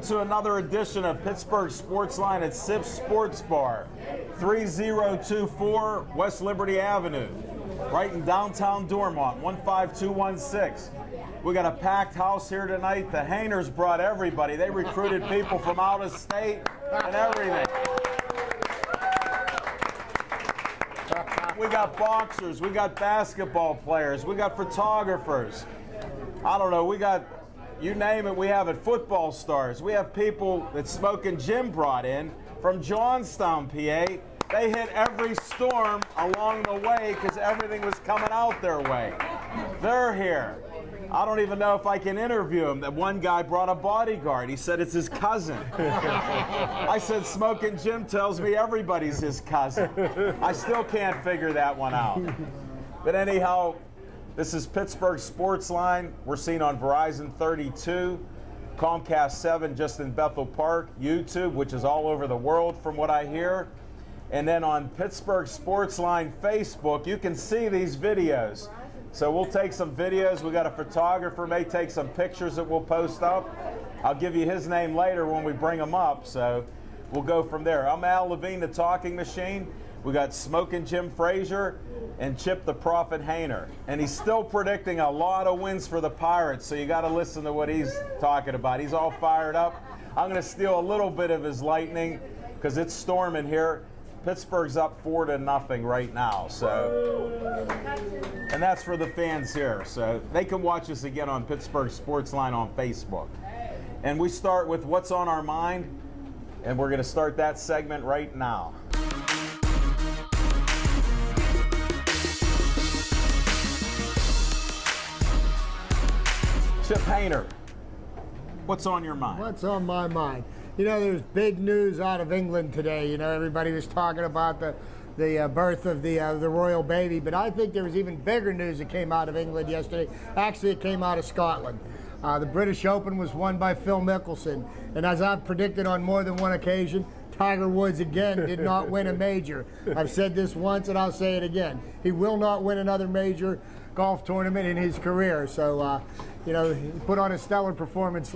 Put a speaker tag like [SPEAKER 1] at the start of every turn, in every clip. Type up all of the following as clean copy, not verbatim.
[SPEAKER 1] to another edition of Pittsburgh Sportsline at Sips Sports Bar, 3024 West Liberty Avenue, right in downtown Dormont, 15216. We got a packed house here tonight. The Hainers brought everybody. They recruited people from out of state and everything. We got boxers, we got basketball players, we got photographers. I don't know, we got, you name it, we have it. Football stars. We have people that Smokin' Jim brought in from Johnstown, PA. They hit every storm along the way because everything was coming out their way. They're here. I don't even know if I can interview him. That one guy brought a bodyguard. He said it's his cousin. I said Smokin' Jim tells me everybody's his cousin. I still can't figure that one out. But anyhow, this is Pittsburgh Sportsline. We're seen on Verizon 32, Comcast 7 just in Bethel Park, YouTube, which is all over the world from what I hear. And then on Pittsburgh Sportsline Facebook, you can see these videos. So we'll take some videos. We got a photographer, may take some pictures that we'll post up. I'll give you his name later when we bring him up, so we'll go from there. I'm Al Levine, the Talking Machine. We got Smokin' Jim Frazier and Chip the Prophet Hainer. And he's still predicting a lot of wins for the Pirates, so you got to listen to what he's talking about. He's all fired up. I'm going to steal a little bit of his lightning because it's storming here. Pittsburgh's up 4-0 right now, so, and that's for the fans here. So they can watch us again on Pittsburgh Sportsline on Facebook. And we start with what's on our mind, and we're going to start that segment right now. Chip Hainer, what's on your mind?
[SPEAKER 2] What's on my mind? You know, there's big news out of England today. You know, everybody was talking about the birth of the royal baby, but I think there was even bigger news that came out of England yesterday. Actually, it came out of Scotland. The British Open was won by Phil Mickelson, and as I've predicted on more than one occasion, Tiger Woods again did not win a major. I've said this once and I'll say it again. He will not win another major golf tournament in his career. So, you know, he put on a stellar performance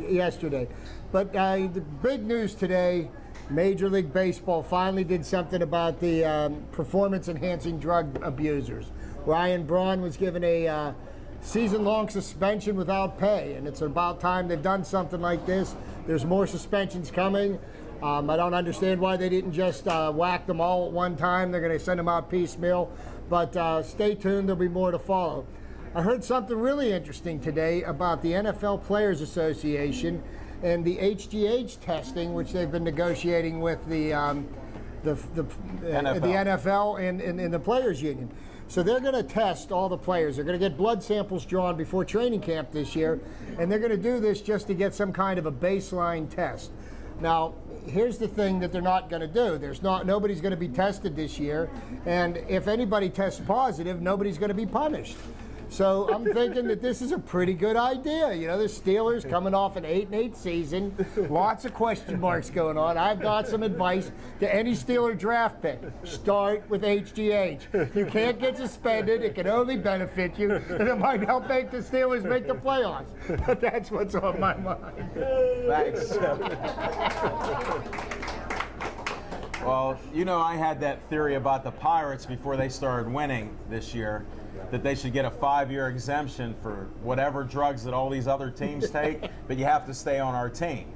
[SPEAKER 2] yesterday. But the big news today, Major League Baseball finally did something about the performance-enhancing drug abusers. Ryan Braun was given a season-long suspension without pay, and it's about time they've done something like this. There's more suspensions coming. I don't understand why they didn't just whack them all at one time. They're going to send them out piecemeal. But stay tuned, there'll be more to follow. I heard something really interesting today about the NFL Players Association and the HGH testing, which they've been negotiating with the NFL and the Players Union. So they're going to test all the players. They're going to get blood samples drawn before training camp this year, and they're going to do this just to get some kind of a baseline test. Now, here's the thing that they're not going to do. Nobody's going to be tested this year, and if anybody tests positive, nobody's going to be punished. So I'm thinking that this is a pretty good idea. You know, the Steelers coming off an 8-8 season, lots of question marks going on. I've got some advice to any Steeler draft pick. Start with HGH. You can't get suspended. It can only benefit you, and it might help make the Steelers make the playoffs. But that's what's on my mind.
[SPEAKER 1] Thanks. Well, you know, I had that theory about the Pirates before they started winning this year, that they should get a 5-year exemption for whatever drugs that all these other teams take, but you have to stay on our team.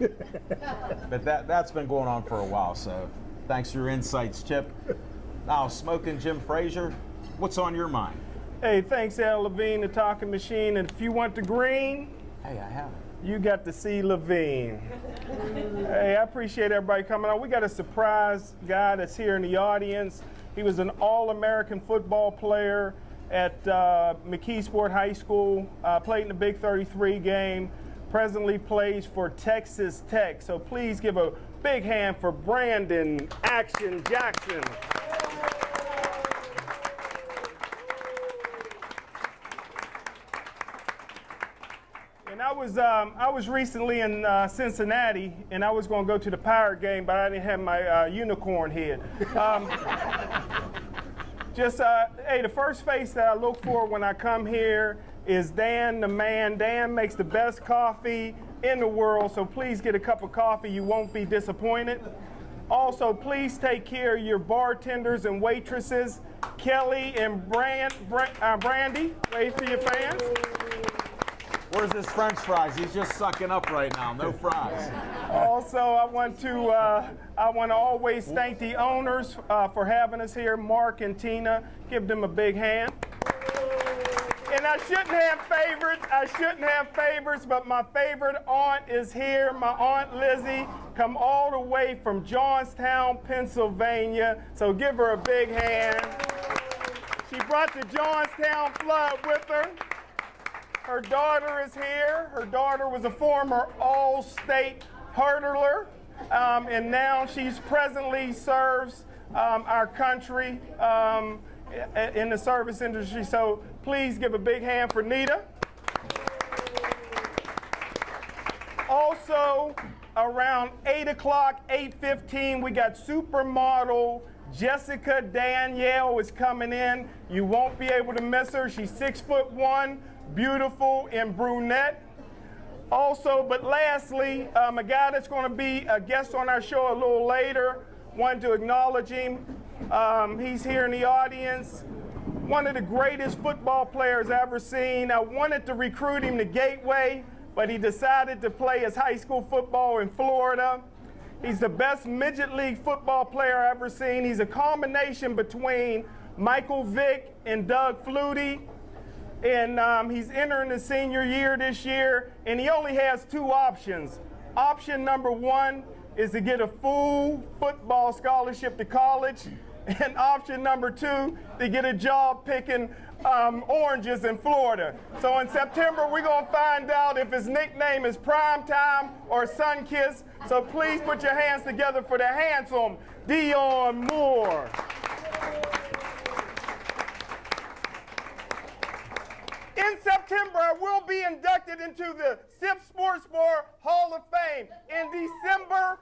[SPEAKER 1] But that's been going on for a while, so thanks for your insights, Chip. Now, Smokin' Jim Frazier, what's on your mind?
[SPEAKER 3] Hey, thanks, Al Levine, the Talking Machine. And if you want the green,
[SPEAKER 1] hey, I have it.
[SPEAKER 3] You got to see Levine. Hey, I appreciate everybody coming on. We got a surprise guy that's here in the audience. He was an All-American football player at McKeesport High School, played in the Big 33 game, presently plays for Texas Tech. So please give a big hand for Brandon Action Jackson. And I was recently in Cincinnati, and I was going to go to the Pirate game, but I didn't have my unicorn head. Hey, the first face that I look for when I come here is Dan the man. Dan makes the best coffee, in the world, so please get a cup of coffee. You won't be disappointed. Also, please take care of your bartenders and waitresses, Kelly and Brandy. Wave to your fans.
[SPEAKER 1] Where's his French fries? He's just sucking up right now. No fries.
[SPEAKER 3] Also, I want to always thank the owners for having us here, Mark and Tina. Give them a big hand. And I shouldn't have favorites, but my favorite aunt is here, my Aunt Lizzie, come all the way from Johnstown, Pennsylvania. So give her a big hand. She brought the Johnstown flood with her. Her daughter is here. Her daughter was a former all-state hurdler, and now she's presently serves our country in the service industry. So please give a big hand for Nita. Also, around 8 o'clock, 8:15, we got supermodel Jessica Danielle is coming in. You won't be able to miss her. She's 6'1", beautiful and brunette. Also, but lastly, a guy that's going to be a guest on our show a little later, wanted to acknowledge him. He's here in the audience. One of the greatest football players I've ever seen. I wanted to recruit him to Gateway, but he decided to play his high school football in Florida. He's the best midget league football player I've ever seen. He's a combination between Michael Vick and Doug Flutie. And he's entering his senior year this year, and he only has two options. Option number one is to get a full football scholarship to college, and option number two, to get a job picking oranges in Florida. So in September, we're going to find out if his nickname is Primetime or Sunkiss. So please put your hands together for the handsome Dion Moore. In September, I will be inducted into the SIP Sports Bar Hall of Fame. In December,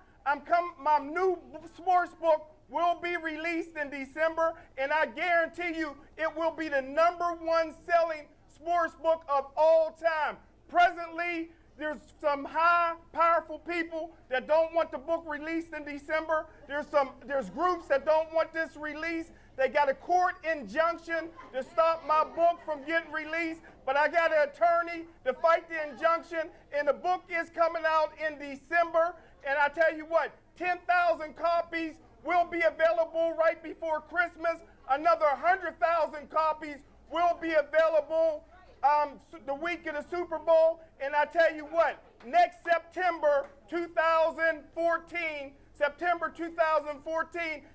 [SPEAKER 3] my new sports book will be released in December, and I guarantee you it will be the #1 selling sports book of all time. Presently, there's some high, powerful people that don't want the book released in December. There's groups that don't want this released. They got a court injunction to stop my book from getting released, but I got an attorney to fight the injunction, and the book is coming out in December. And I tell you what, 10,000 copies will be available right before Christmas. Another 100,000 copies will be available the week of the Super Bowl. And I tell you what, next September 2014,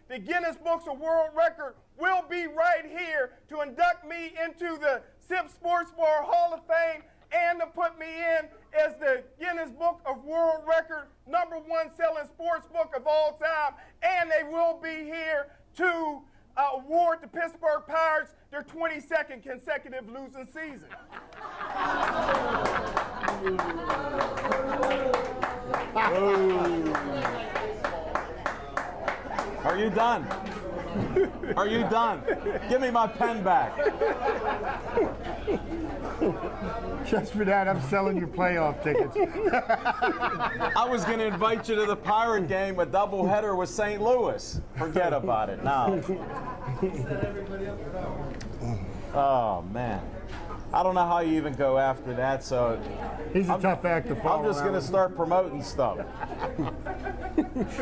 [SPEAKER 3] the Guinness Books of World Record will be right here to induct me into the SIP Sports Bar Hall of Fame and to put me in as the Guinness Book of World Record #1 selling sports book of all time. And they will be here to award the Pittsburgh Pirates their 22nd consecutive losing season.
[SPEAKER 1] Are you done? Are you done? Give me my pen back.
[SPEAKER 2] Just for that, I'm selling you playoff tickets.
[SPEAKER 1] I was going to invite you to the Pirate game, a doubleheader with St. Louis. Forget about it now. Oh, man. I don't know how you even go after that, so...
[SPEAKER 2] He's a tough act to follow.
[SPEAKER 1] I'm just going to start promoting stuff.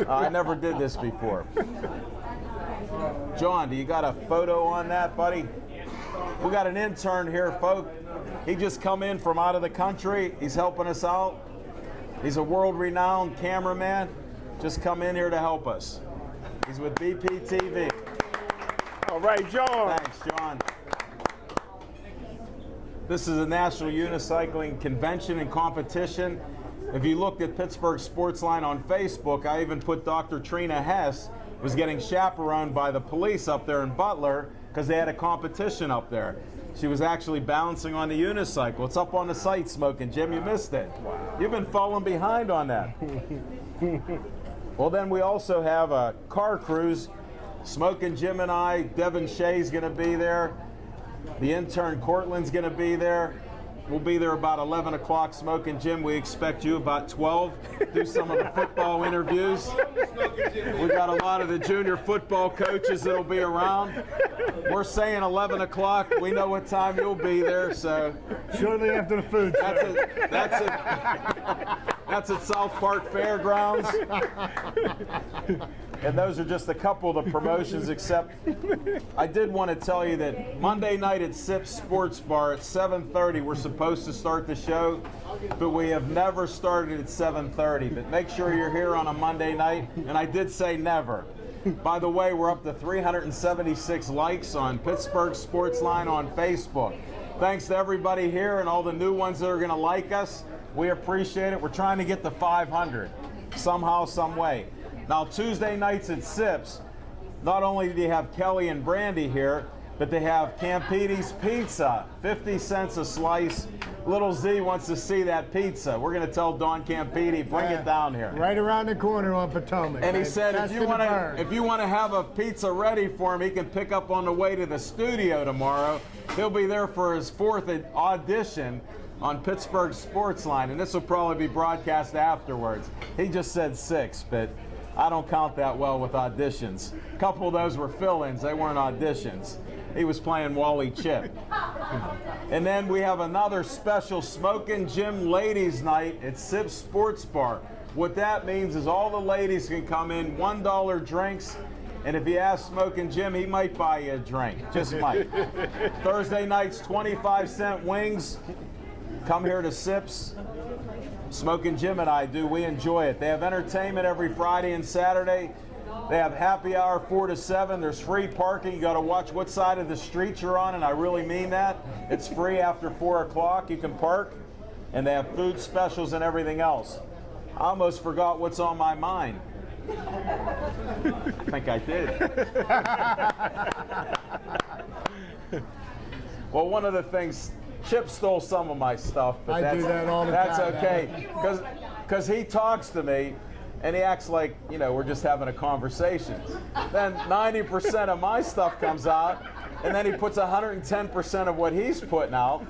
[SPEAKER 1] I never did this before. John, do you got a photo on that, buddy? We got an intern here, folks. He just come in from out of the country. He's helping us out. He's a world-renowned cameraman. Just come in here to help us. He's with BPTV.
[SPEAKER 3] All right, John.
[SPEAKER 1] Thanks, John. This is a National Unicycling Convention and Competition. If you looked at Pittsburgh Sportsline on Facebook, I even put Dr. Trina Hess was getting chaperoned by the police up there in Butler because they had a competition up there. She was actually balancing on the unicycle. It's up on the site, Smoking Jim. You missed it. You've been falling behind on that. Well, then we also have a car cruise. Smoking Jim and I, Devin Shea's going to be there. The intern Cortland's going to be there. We'll be there about 11 o'clock, Smoking Jim. We expect you about 12. Do some of the football interviews. We got a lot of the junior football coaches that'll be around. We're saying 11 o'clock. We know what time you'll be there, so.
[SPEAKER 2] Shortly after the food.
[SPEAKER 1] That's at South Park Fairgrounds. And those are just a couple of the promotions, except I did want to tell you that Monday night at Sips Sports Bar at 7:30, we're supposed to start the show, but we have never started at 7:30. But make sure you're here on a Monday night, and I did say never. By the way, we're up to 376 likes on Pittsburgh Sportsline on Facebook. Thanks to everybody here and all the new ones that are going to like us. We appreciate it. We're trying to get to 500 somehow, some way. Now, Tuesday nights at Sips, not only do you have Kelly and Brandy here, but they have Campiti's Pizza, 50 cents a slice. Little Z wants to see that pizza. We're going to tell Don Campiti, bring it down here.
[SPEAKER 2] Right around the corner on Potomac.
[SPEAKER 1] And he said if you want to have a pizza ready for him, he can pick up on the way to the studio tomorrow. He'll be there for his 4th audition on Pittsburgh Sportsline, and this will probably be broadcast afterwards. He just said 6, but I don't count that well with auditions. A couple of those were fill-ins. They weren't auditions. He was playing Wally Chip. And then we have another special Smokin' Jim Ladies Night at Sips Sports Bar. What that means is all the ladies can come in, $1 drinks, and if you ask Smokin' Jim, he might buy you a drink. Just might. Thursday nights, 25-cent wings. Come here to Sips. Smokin' Jim and I do. We enjoy it. They have entertainment every Friday and Saturday. They have happy hour 4 to 7. There's free parking. You got to watch what side of the street you're on, and I really mean that. It's free after 4 o'clock. You can park, and they have food specials and everything else. I almost forgot what's on my mind. I think I did. Well, one of the things, Chip stole some of my stuff, but
[SPEAKER 2] I do that all the time.
[SPEAKER 1] That's okay, because he talks to me, and he acts like, you know, we're just having a conversation. Then 90% of my stuff comes out, and then he puts 110% of what he's putting out,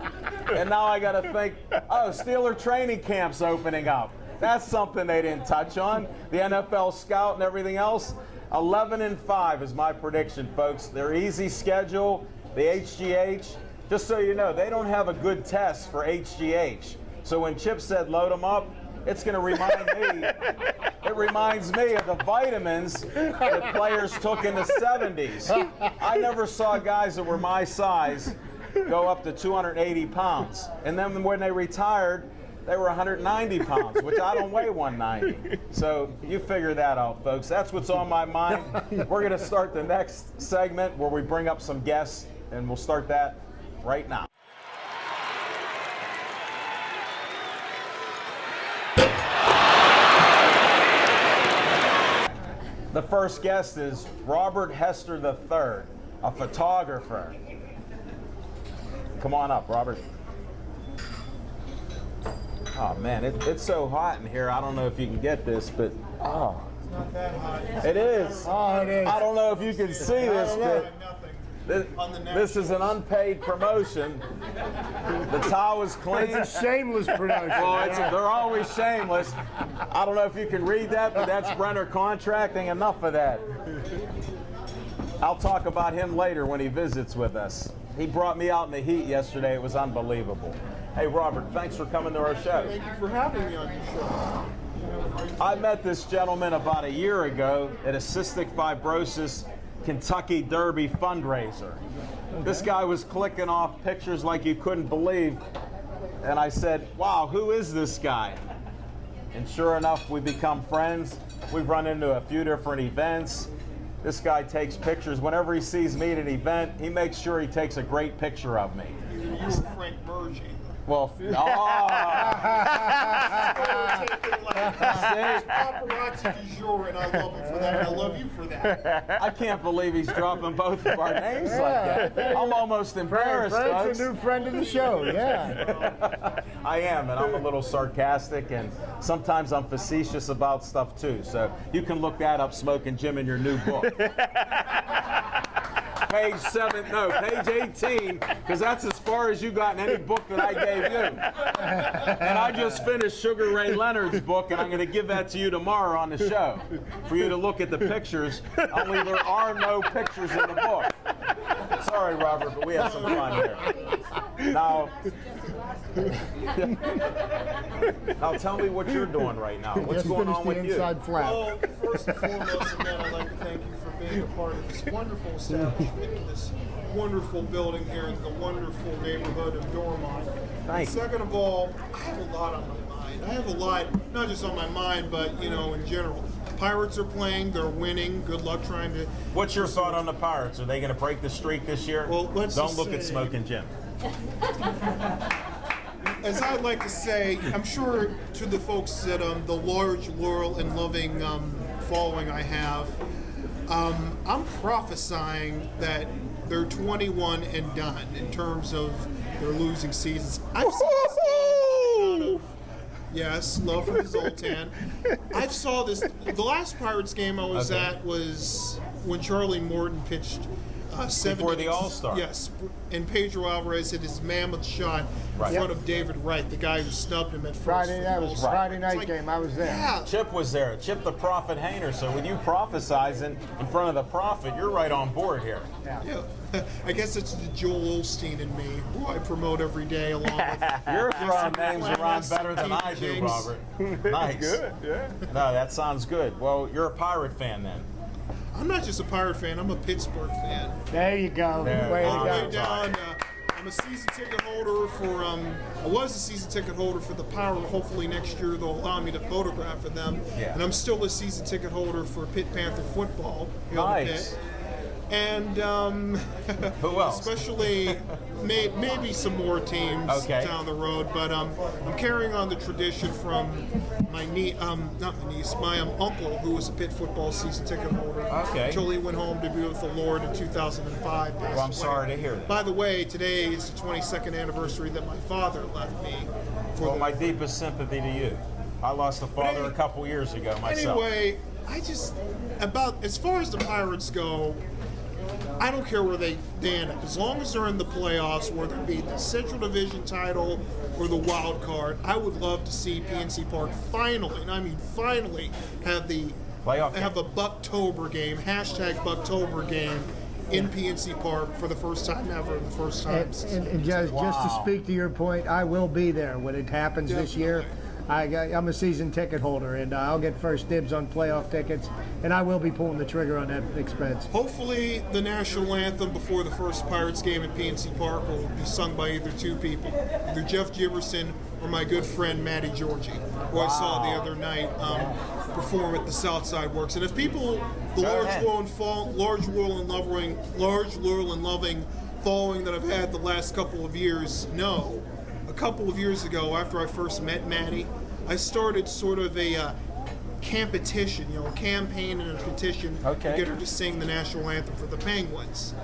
[SPEAKER 1] and now I got to think, oh, Steeler training camp's opening up. That's something they didn't touch on. The NFL scout and everything else. 11-5 is my prediction, folks. Their easy schedule, the HGH. Just so you know, they don't have a good test for HGH. So when Chip said load them up, it's going to remind me, it reminds me of the vitamins that players took in the 70s. I never saw guys that were my size go up to 280 pounds. And then when they retired, they were 190 pounds, which I don't weigh 190. So you figure that out, folks. That's what's on my mind. We're going to start the next segment where we bring up some guests, and we'll start that right now. The first guest is Robert Hester III, a photographer. Come on up, Robert. Oh man, it's so hot in here. I don't know if you can get this, but oh,
[SPEAKER 4] it's not that hot.
[SPEAKER 1] It is.
[SPEAKER 2] Oh, it is.
[SPEAKER 1] I don't know if you can see this, but this is an unpaid promotion. The towel is clean.
[SPEAKER 2] It's a shameless promotion.
[SPEAKER 1] Well, they're always shameless. I don't know if you can read that, but that's Brenner Contracting. Enough of that. I'll talk about him later when he visits with us. He brought me out in the heat yesterday. It was unbelievable. Hey, Robert, thanks for coming to our show.
[SPEAKER 4] Thank you for having me on your show.
[SPEAKER 1] I met this gentleman about a year ago at a cystic fibrosis Kentucky Derby fundraiser. Okay. This guy was clicking off pictures like you couldn't believe. And I said, wow, who is this guy? And sure enough, we become friends. We've run into a few different events. This guy takes pictures. Whenever he sees me at an event, he makes sure he takes a great picture of me.
[SPEAKER 4] You were Frank Berge.
[SPEAKER 1] Well,
[SPEAKER 4] Paparazzi du jour, and I love him for that, and I love you for that.
[SPEAKER 1] I can't believe he's dropping both of our names like that. I'm almost embarrassed,
[SPEAKER 2] Frank's
[SPEAKER 1] folks.
[SPEAKER 2] a new friend of the show, yeah.
[SPEAKER 1] I am, and I'm a little sarcastic, and sometimes I'm facetious about stuff too. So you can look that up, Smoking Jim, in your new book. page 18, because that's as far as you got in any book that I gave you. And I just finished Sugar Ray Leonard's book, and I'm going to give that to you tomorrow on the show for you to look at the pictures. Only there are no pictures in the book. Sorry, Robert, but we had some fun here. Now tell me what you're doing right now. What's going on with you?
[SPEAKER 2] Inside flap.
[SPEAKER 4] Well, first and foremost, again, I'd like to thank you for being a part of this wonderful establishment, in this wonderful building here in the wonderful neighborhood of Dormont.
[SPEAKER 1] Thanks.
[SPEAKER 4] Second of all, I have a lot on my mind. I have a lot, not just on my mind, but, you know, in general. Pirates are playing, they're winning. Good luck trying to...
[SPEAKER 1] What's your thought on the Pirates? Are they going to break the streak this year?
[SPEAKER 4] Well, let's
[SPEAKER 1] Don't
[SPEAKER 4] just
[SPEAKER 1] look at
[SPEAKER 4] say-
[SPEAKER 1] Smoking Jim.
[SPEAKER 4] As I'd like to say, I'm sure to the folks that the large, loyal, and loving following I have, I'm prophesying that they're 21 and done in terms of their losing seasons. I've seen this game out of, yes, love for the Zoltan. I've saw this. The last Pirates game I was at was when Charlie Morton pitched.
[SPEAKER 1] Before the All-Star.
[SPEAKER 4] Yes, and Pedro Alvarez hit his mammoth shot in front of David Wright, the guy who snubbed him at first.
[SPEAKER 2] That was Friday night game. I was there.
[SPEAKER 4] Yeah.
[SPEAKER 1] Chip was there. Chip the Prophet Hayner. So when you prophesizing in front of the prophet, you're right on board here.
[SPEAKER 4] Yeah. I guess it's the Joel Osteen in me, who I promote every day along with.
[SPEAKER 1] You're throwing names around better than I do,
[SPEAKER 4] James.
[SPEAKER 1] Robert. Nice.
[SPEAKER 3] Good, yeah.
[SPEAKER 1] No, that sounds good. Well, you're a Pirate fan then.
[SPEAKER 4] I'm not just a Pirate fan, I'm a Pittsburgh fan.
[SPEAKER 2] There you go.
[SPEAKER 1] There.
[SPEAKER 2] Way to
[SPEAKER 4] All the way
[SPEAKER 2] go.
[SPEAKER 4] down. I'm a season ticket holder for, I was a season ticket holder for the Pirate. Hopefully next year they'll allow me to photograph for them.
[SPEAKER 1] Yeah.
[SPEAKER 4] And I'm still a season ticket holder for Pitt Panther football. Here in
[SPEAKER 1] Nice.
[SPEAKER 4] Pitt. And
[SPEAKER 1] Who else?
[SPEAKER 4] especially maybe some more teams down the road. But I'm carrying on the tradition from my my uncle, who was a Pitt football season ticket holder.
[SPEAKER 1] Okay.
[SPEAKER 4] Until he went home to be with the Lord in 2005.
[SPEAKER 1] Well, I'm sorry to hear that.
[SPEAKER 4] By the way, today is the 22nd anniversary that my father left me.
[SPEAKER 1] Well, my deepest sympathy to you. I lost a father a couple years ago myself.
[SPEAKER 4] Anyway, as far as the Pirates go, I don't care where they end up. As long as they're in the playoffs, whether it be the Central Division title or the wild card, I would love to see PNC Park finally, and I mean finally, have a Bucktober game, #Bucktober game in PNC Park for the first time ever, and the first time.
[SPEAKER 2] And just to speak to your point, I will be there when it happens this year. I'm a season ticket holder, and I'll get first dibs on playoff tickets, and I will be pulling the trigger on that expense.
[SPEAKER 4] Hopefully, the national anthem before the first Pirates game at PNC Park will be sung by either two people, either Jeff Giberson or my good friend Matty Georgie, who I saw the other night perform at the Southside Works. And if people, the large, loyal, and loving following that I've had the last couple of years know, a couple of years ago, after I first met Maddie, I started sort of a campaign and a petition to get her to sing the national anthem for the Penguins.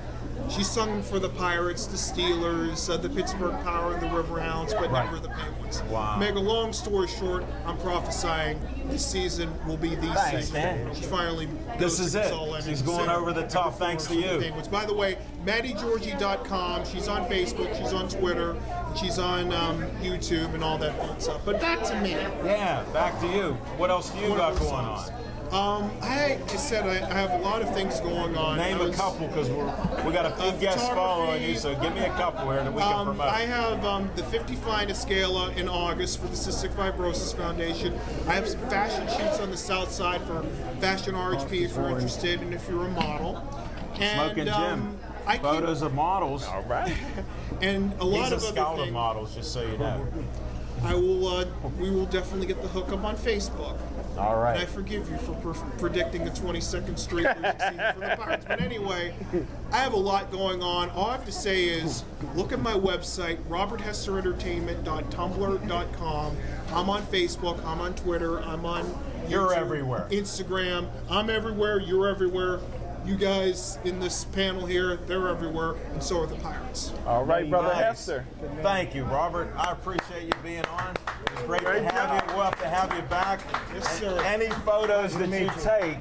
[SPEAKER 4] She sung for the Pirates, the Steelers, the Pittsburgh Power, and the Riverhounds, but never the Penguins.
[SPEAKER 1] Wow.
[SPEAKER 4] Make a long story short, I'm prophesying this season will be the season. She finally
[SPEAKER 1] This is it.
[SPEAKER 4] all
[SPEAKER 1] She's going over the top thanks to you.
[SPEAKER 4] Penguins. By the way, MaddieGeorgie.com. She's on Facebook. She's on Twitter. She's on YouTube and all that fun stuff. But back to me.
[SPEAKER 1] Yeah, back to you. What else do you got going on?
[SPEAKER 4] I said I have a lot of things going on.
[SPEAKER 1] Name a couple, because we got a few guests following you, so give me a couple here that we can promote.
[SPEAKER 4] I have the 50 Finest Gala in August for the Cystic Fibrosis Foundation. I have some fashion shoots on the South Side for Fashion RHP if you're interested and if you're a model. And,
[SPEAKER 1] Smoking Jim. Photos of models.
[SPEAKER 3] All right.
[SPEAKER 4] And a lot
[SPEAKER 1] He's a
[SPEAKER 4] of
[SPEAKER 1] scout
[SPEAKER 4] other
[SPEAKER 1] of
[SPEAKER 4] things.
[SPEAKER 1] models, just so you know.
[SPEAKER 4] We will definitely get the hookup on Facebook.
[SPEAKER 1] All right.
[SPEAKER 4] And I forgive you for predicting the 22nd Street losing season for the Pirates. But anyway, I have a lot going on. All I have to say is look at my website, roberthesterentertainment.tumblr.com. I'm on Facebook. I'm on Twitter. I'm on YouTube,
[SPEAKER 1] You're everywhere.
[SPEAKER 4] Instagram. I'm everywhere. You're everywhere. You guys in this panel here, they're everywhere, and so are the Pirates.
[SPEAKER 3] All right, Brother
[SPEAKER 1] Nice.
[SPEAKER 3] Hester.
[SPEAKER 1] Thank you, Robert. I appreciate you being on. It was great to have you. We'll have to have you back.
[SPEAKER 4] Yes,
[SPEAKER 1] And
[SPEAKER 4] sir.
[SPEAKER 1] any photos that you take,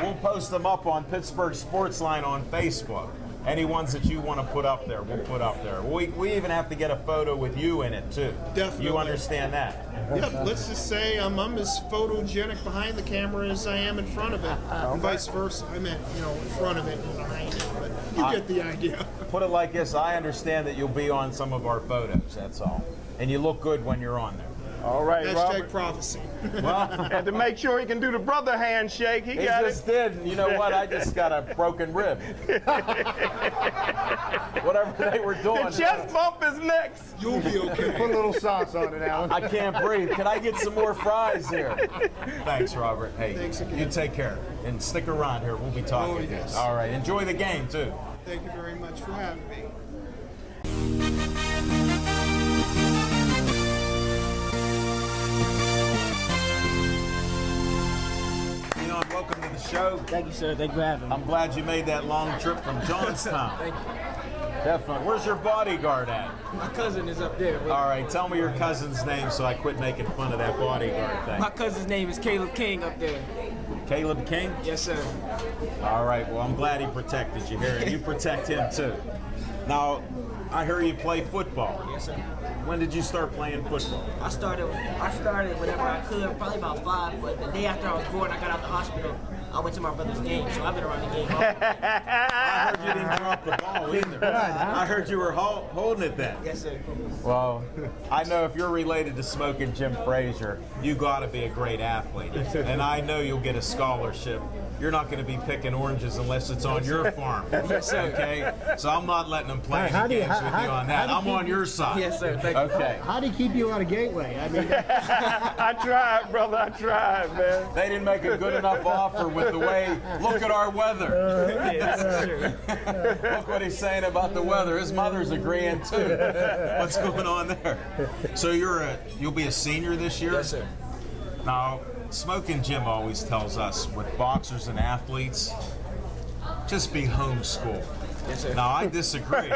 [SPEAKER 1] we'll post them up on Pittsburgh Sportsline on Facebook. Any ones that you want to put up there, we'll put up there. We even have to get a photo with you in it too.
[SPEAKER 4] Definitely.
[SPEAKER 1] You understand that?
[SPEAKER 4] Yep, let's just say I'm as photogenic behind the camera as I am in front of it, and vice versa. I meant, in front of it and behind it, but you get the idea.
[SPEAKER 1] Put it like this, I understand that you'll be on some of our photos, that's all. And you look good when you're on there.
[SPEAKER 3] All right,
[SPEAKER 4] Hashtag
[SPEAKER 3] Robert.
[SPEAKER 4] prophecy.
[SPEAKER 3] And to make sure he can do the brother handshake, he got
[SPEAKER 1] just did, and you know what? I just got a broken rib. Whatever they were doing.
[SPEAKER 3] The chest bump is next.
[SPEAKER 4] You'll be okay.
[SPEAKER 2] Put a little sauce on it, Alan.
[SPEAKER 1] I can't breathe. Can I get some more fries here? Thanks, Robert. Hey,
[SPEAKER 4] Thanks again.
[SPEAKER 1] you take care. And stick around here. We'll be talking.
[SPEAKER 4] Oh, yes.
[SPEAKER 1] All right. Enjoy the game, too.
[SPEAKER 4] Thank you very much for having me.
[SPEAKER 1] Leon, welcome to the show.
[SPEAKER 5] Thank you, sir. Thank you for having me.
[SPEAKER 1] I'm glad you made that long trip from Johnstown.
[SPEAKER 5] Thank you.
[SPEAKER 1] Definitely. Where's your bodyguard at?
[SPEAKER 5] My cousin is up there.
[SPEAKER 1] All right. Tell me your cousin's name so I quit making fun of that bodyguard thing.
[SPEAKER 5] My cousin's name is Caleb King up there.
[SPEAKER 1] Caleb King?
[SPEAKER 5] Yes, sir.
[SPEAKER 1] All right. Well, I'm glad he protected you here, and you protect him too. Now, I hear you play football.
[SPEAKER 5] Yes, sir.
[SPEAKER 1] When did you start playing football?
[SPEAKER 5] I started whenever I could, probably about 5, but the day after I was born, I got out the hospital. I went to my brother's game, so I've been around the game all
[SPEAKER 1] I heard you didn't drop the ball either. I heard you were holding it then.
[SPEAKER 5] Yes, sir.
[SPEAKER 1] Well, I know if you're related to Smoking Jim Frazier, you got to be a great athlete. And I know you'll get a scholarship. You're not going to be picking oranges unless it's on your farm.
[SPEAKER 5] Yes, sir.
[SPEAKER 1] Okay? So I'm not letting them play
[SPEAKER 2] How
[SPEAKER 1] any
[SPEAKER 2] do you-
[SPEAKER 1] games with
[SPEAKER 2] how-
[SPEAKER 1] you on
[SPEAKER 2] how
[SPEAKER 1] that.
[SPEAKER 2] do you
[SPEAKER 1] I'm on your side.
[SPEAKER 5] Yes, sir. Thank you.
[SPEAKER 1] Okay.
[SPEAKER 2] How do you keep you out of Gateway? I mean,
[SPEAKER 3] I tried, brother. I tried, man.
[SPEAKER 1] They didn't make a good enough offer with the way, look at our weather.
[SPEAKER 5] Yeah, that's true.
[SPEAKER 1] Look what he's saying about the weather. His mother's agreeing too. What's going on there? So you'll be a senior this year?
[SPEAKER 5] Yes, sir.
[SPEAKER 1] Now, Smoking Jim always tells us with boxers and athletes, just be homeschooled.
[SPEAKER 5] Yes, sir.
[SPEAKER 1] Now, I disagree.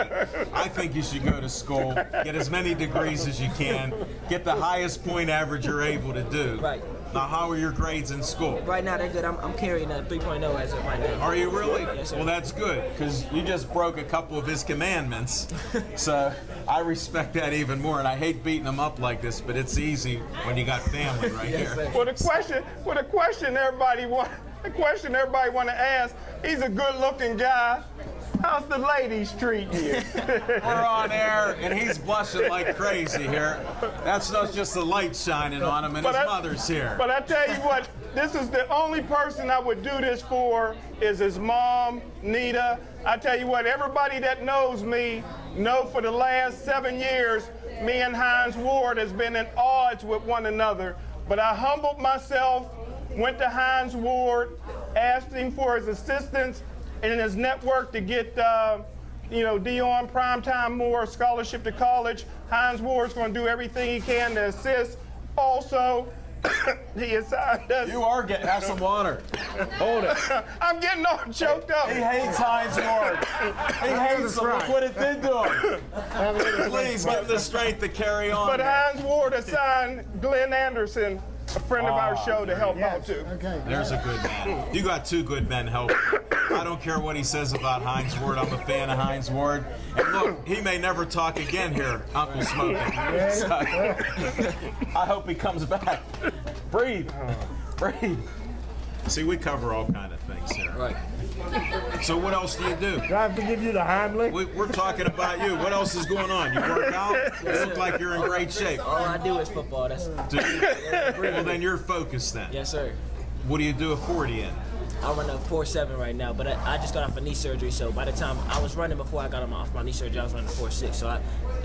[SPEAKER 1] I think you should go to school, get as many degrees as you can, get the highest point average you're able to do.
[SPEAKER 5] Right.
[SPEAKER 1] Now, how are your grades in school?
[SPEAKER 5] Right now, they're good. I'm carrying a 3.0 as of right now.
[SPEAKER 1] Are you really?
[SPEAKER 5] Yes, sir.
[SPEAKER 1] Well, that's good, because you just broke a couple of his commandments. So I respect that even more, and I hate beating them up like this, but it's easy when you got family right
[SPEAKER 5] Yes,
[SPEAKER 1] here.
[SPEAKER 5] sir.
[SPEAKER 3] Well, the question everybody want to ask. He's a good-looking guy. How's the ladies treating you?
[SPEAKER 1] We're on air, and he's blushing like crazy here. That's not just the light shining on him, and his mother's here.
[SPEAKER 3] But I tell you what, this is the only person I would do this for is his mom, Nita. I tell you what, everybody that knows me know for the last 7 years, me and Hines Ward has been at odds with one another. But I humbled myself, went to Hines Ward, asked him for his assistance in his network to get, Dion Primetime Moore scholarship to college. Hines Ward's going to do everything he can to assist. Also, he assigned us.
[SPEAKER 1] You are getting, have some water. Hold it.
[SPEAKER 3] I'm getting all choked up.
[SPEAKER 1] He hates Hines Ward. He hates him. Look what it did to him. Please give him the strength to carry on.
[SPEAKER 3] But Hines Ward assigned Glenn Anderson, a friend of our show, to help out too.
[SPEAKER 2] okay.
[SPEAKER 1] There's a good man. You got two good men helping. I don't care what he says about Hines Ward. I'm a fan of Hines Ward. And look, he may never talk again here, Uncle Smoking. So, I hope he comes back. Breathe. Breathe. See, we cover all kind of things here.
[SPEAKER 5] Right.
[SPEAKER 1] So what else do you do?
[SPEAKER 2] Do I have to give you the Heimlich?
[SPEAKER 1] We're talking about you. What else is going on? You work out? You look like you're in great shape.
[SPEAKER 5] All I do is football. That's
[SPEAKER 1] Do you? Well, then you're focused then.
[SPEAKER 5] yes, sir.
[SPEAKER 1] What do you do a 40 in?
[SPEAKER 5] I run a 4.7 right now, but I just got off a knee surgery, so by the time I was running before I got off my knee surgery, I was running a 4.6. So I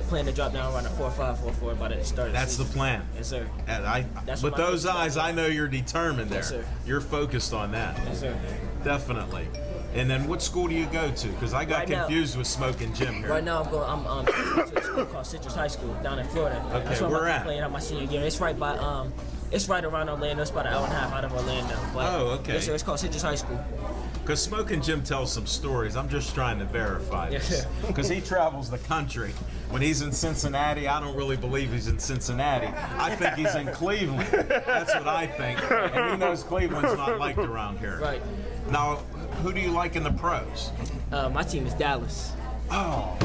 [SPEAKER 5] plan to drop down and run a 4.5, 4.4 by the start of the
[SPEAKER 1] That's the
[SPEAKER 5] season.
[SPEAKER 1] plan.
[SPEAKER 5] Yes, sir.
[SPEAKER 1] And
[SPEAKER 5] That's
[SPEAKER 1] with
[SPEAKER 5] what my
[SPEAKER 1] those
[SPEAKER 5] coach
[SPEAKER 1] eyes, I know you're determined there.
[SPEAKER 5] Yes, sir.
[SPEAKER 1] You're focused on that.
[SPEAKER 5] Yes, sir.
[SPEAKER 1] Definitely. And then what school do you go to? Because I got
[SPEAKER 5] Right now-
[SPEAKER 1] confused with Smoking Jim here.
[SPEAKER 5] Right now, I'm to a school called Citrus High School down in Florida.
[SPEAKER 1] Okay,
[SPEAKER 5] That's where
[SPEAKER 1] where
[SPEAKER 5] I'm
[SPEAKER 1] at?
[SPEAKER 5] playing out my senior year. It's right by it's right around Orlando. It's about an hour and a half out of Orlando. But,
[SPEAKER 1] Oh, okay.
[SPEAKER 5] Yes, sir. It's called Citrus High School.
[SPEAKER 1] Because Smoking Jim tells some stories. I'm just trying to verify this.
[SPEAKER 5] Yes.
[SPEAKER 1] Because he travels the country. When he's in Cincinnati, I don't really believe he's in Cincinnati. I think he's in Cleveland. That's what I think. And he knows Cleveland's not liked around here.
[SPEAKER 5] Right.
[SPEAKER 1] Now, Who do you like in the pros?
[SPEAKER 5] My team is Dallas.
[SPEAKER 1] Oh,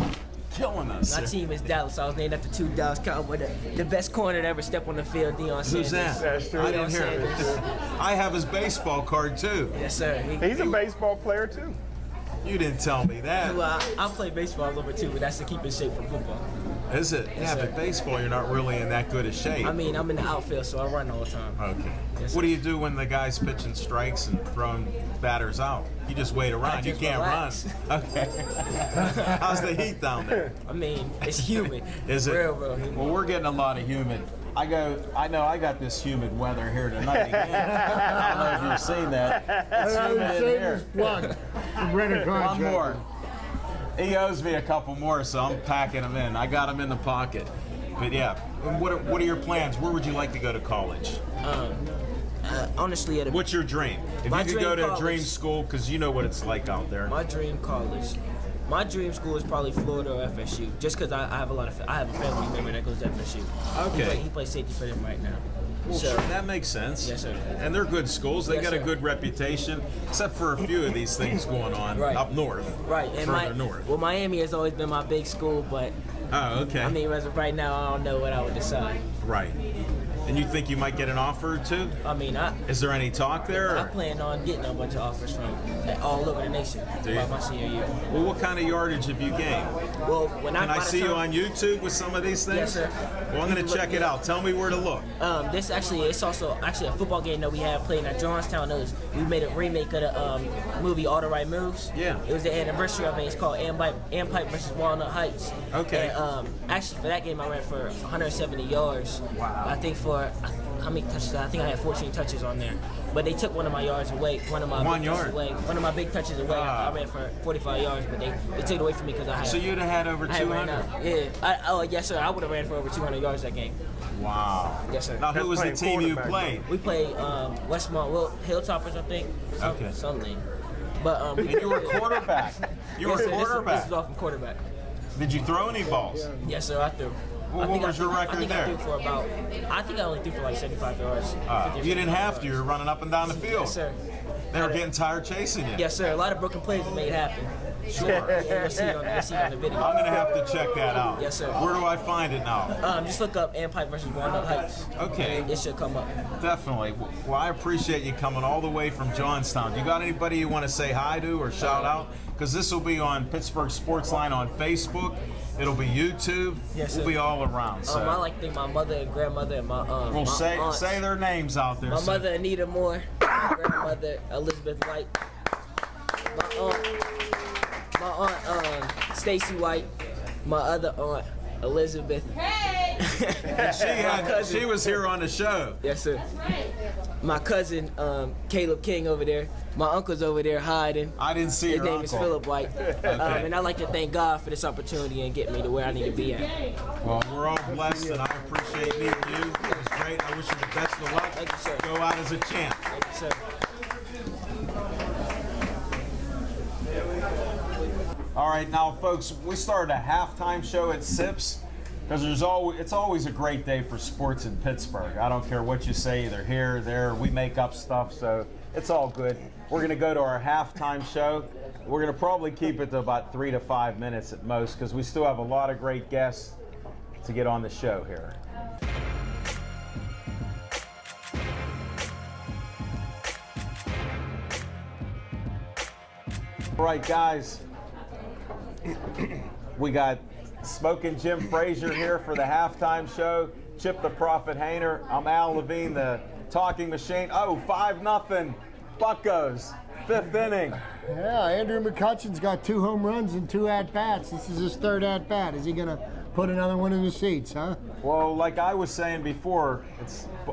[SPEAKER 1] killing us.
[SPEAKER 5] My team is Dallas. I was named after 2 Dallas Cowboys. The best corner to ever step on the field, Deion Sanders.
[SPEAKER 1] Who's that?
[SPEAKER 3] That's true.
[SPEAKER 1] I didn't hear it.
[SPEAKER 5] Sanders.
[SPEAKER 1] I have his baseball card too.
[SPEAKER 5] Yes, sir.
[SPEAKER 3] He's a baseball player too.
[SPEAKER 1] You didn't tell me that.
[SPEAKER 5] Well, I play baseball a little bit too, but that's to keep in shape for football.
[SPEAKER 1] Is it?
[SPEAKER 5] Yes,
[SPEAKER 1] Yeah,
[SPEAKER 5] sir.
[SPEAKER 1] but baseball, you're not really in that good a shape.
[SPEAKER 5] I mean, I'm in the outfield, so I run all the time.
[SPEAKER 1] Okay.
[SPEAKER 5] Yes,
[SPEAKER 1] What
[SPEAKER 5] sir.
[SPEAKER 1] do you do when the guy's pitching strikes and throwing batters out? You just wait around. You
[SPEAKER 5] just
[SPEAKER 1] can't
[SPEAKER 5] relax.
[SPEAKER 1] run. Okay. How's the heat down there?
[SPEAKER 5] I mean, it's humid.
[SPEAKER 1] Is it?
[SPEAKER 5] Real humid.
[SPEAKER 1] Well, we're getting a lot of humid. I know I got this humid weather here tonight again. I don't know if you've seen that. It's humid in here.
[SPEAKER 2] Plug. Read a
[SPEAKER 1] One
[SPEAKER 2] contract.
[SPEAKER 1] more. He owes me a couple more, so I'm packing them in. I got them in the pocket. But yeah, what are your plans? Where would you like to go to college?
[SPEAKER 5] Honestly,
[SPEAKER 1] What's your dream? If
[SPEAKER 5] My
[SPEAKER 1] you could go
[SPEAKER 5] dream
[SPEAKER 1] to a dream
[SPEAKER 5] college.
[SPEAKER 1] school, because you know what it's like out there.
[SPEAKER 5] my dream college. My dream school is probably Florida or FSU, just because I have a family member that goes to FSU.
[SPEAKER 1] Okay.
[SPEAKER 5] He plays safety for them right now.
[SPEAKER 1] Well,
[SPEAKER 5] So,
[SPEAKER 1] sure, that makes sense.
[SPEAKER 5] Yes, sir.
[SPEAKER 1] And they're good schools. They
[SPEAKER 5] Yes,
[SPEAKER 1] got a
[SPEAKER 5] sir.
[SPEAKER 1] good reputation, except for a few of these things going on
[SPEAKER 5] Right.
[SPEAKER 1] up north.
[SPEAKER 5] right, and
[SPEAKER 1] Further north.
[SPEAKER 5] well, Miami has always been my big school, but
[SPEAKER 1] Oh, okay.
[SPEAKER 5] I mean, as of right now, I don't know what I would decide.
[SPEAKER 1] Right. And you think you might get an offer or two?
[SPEAKER 5] I mean,
[SPEAKER 1] Is there any talk there?
[SPEAKER 5] I
[SPEAKER 1] Or?
[SPEAKER 5] plan on getting a bunch of offers from all over the nation
[SPEAKER 1] Do you?
[SPEAKER 5] by my senior year.
[SPEAKER 1] Well, what kind of yardage have you gained?
[SPEAKER 5] Well, when
[SPEAKER 1] Can I
[SPEAKER 5] by the
[SPEAKER 1] see you
[SPEAKER 5] time-
[SPEAKER 1] on YouTube with some of these things?
[SPEAKER 5] Yes, sir.
[SPEAKER 1] Well, I'm going to check it out. Tell me where to look.
[SPEAKER 5] It's also a football game that we have playing at Johnstown. We made a remake of the movie All the Right Moves.
[SPEAKER 1] Yeah.
[SPEAKER 5] It was the anniversary of it. It's called Ampipe versus Walnut Heights.
[SPEAKER 1] Okay.
[SPEAKER 5] And actually, for that game, I ran for 170 yards.
[SPEAKER 1] Wow.
[SPEAKER 5] I think how many touches? I think I had 14 touches on there. But they took one of my yards away. One of my big touches away. I ran for 45 yards, but they took it away from me because I had.
[SPEAKER 1] So you'd have had over
[SPEAKER 5] I had ran
[SPEAKER 1] 200?
[SPEAKER 5] out. Yeah. Yes, sir. I would have ran for over 200 yards that game.
[SPEAKER 1] Wow.
[SPEAKER 5] Yes, sir.
[SPEAKER 1] Now, who was the
[SPEAKER 3] That's
[SPEAKER 1] team you
[SPEAKER 3] playing
[SPEAKER 1] played?
[SPEAKER 5] We played Westmont, Hilltoppers, I think.
[SPEAKER 1] Okay.
[SPEAKER 5] Something. But
[SPEAKER 1] And you were quarterback. You were
[SPEAKER 5] yes, sir, This
[SPEAKER 1] quarterback.
[SPEAKER 5] is off from quarterback.
[SPEAKER 1] Did you throw any balls?
[SPEAKER 5] Yes, sir. I threw.
[SPEAKER 1] Well, what was your record
[SPEAKER 5] I think
[SPEAKER 1] there?
[SPEAKER 5] I think I only threw for like 75 yards. 50 or
[SPEAKER 1] You didn't
[SPEAKER 5] 75
[SPEAKER 1] have to. You were running up and down the field.
[SPEAKER 5] Yes, sir.
[SPEAKER 1] They were getting tired chasing you.
[SPEAKER 5] Yes, sir. A lot of broken plays made happen.
[SPEAKER 1] Sure.
[SPEAKER 5] Yeah, you'll see it on the video.
[SPEAKER 1] I'm going to have to check that out.
[SPEAKER 5] Yes, sir.
[SPEAKER 1] Where do I find it now?
[SPEAKER 5] Just look up Ampipe versus Walnut Heights.
[SPEAKER 1] Okay.
[SPEAKER 5] It should come up.
[SPEAKER 1] Definitely. Well, I appreciate you coming all the way from Johnstown. You got anybody you want to say hi to or shout out? Because this will be on Pittsburgh Sportsline on Facebook. It'll be YouTube.
[SPEAKER 5] Yes,
[SPEAKER 1] We'll
[SPEAKER 5] sir.
[SPEAKER 1] be all around. So.
[SPEAKER 5] I like to thank my mother and grandmother and my
[SPEAKER 1] well,
[SPEAKER 5] my
[SPEAKER 1] say
[SPEAKER 5] aunts.
[SPEAKER 1] their names out there.
[SPEAKER 5] My
[SPEAKER 1] so-
[SPEAKER 5] mother Anita Moore, my grandmother Elizabeth White, my aunt Stacy White, my other aunt Elizabeth.
[SPEAKER 1] She was here on the show.
[SPEAKER 5] Yes, sir. My cousin Caleb King over there. My uncle's over there hiding.
[SPEAKER 1] I didn't see
[SPEAKER 5] His
[SPEAKER 1] your
[SPEAKER 5] name
[SPEAKER 1] uncle.
[SPEAKER 5] is Philip White. And I'd like to thank God for this opportunity and get me to where I need to be at.
[SPEAKER 1] Well, we're all blessed, and I appreciate meeting you. It was great. I wish you the best of luck.
[SPEAKER 5] Thank you, sir.
[SPEAKER 1] Go out as a champ.
[SPEAKER 5] Thank you, sir.
[SPEAKER 1] All right, now, folks, we started a halftime show at Sips because it's always a great day for sports in Pittsburgh. I don't care what you say, either here or there. We make up stuff, so it's all good. We're going to go to our halftime show. We're going to probably keep it to about 3 to 5 minutes at most because we still have a lot of great guests to get on the show here. All right, guys. We got Smoking Jim Frazier here for the halftime show. Chip the Prophet Hayner. I'm Al Levine, the talking machine. Oh, 5-0. Buccos. 5th inning.
[SPEAKER 2] Yeah, Andrew McCutcheon's got 2 home runs and 2 at-bats. This is his 3rd at-bat. Is he going to put another one in the seats, huh?
[SPEAKER 1] Well, like I was saying before,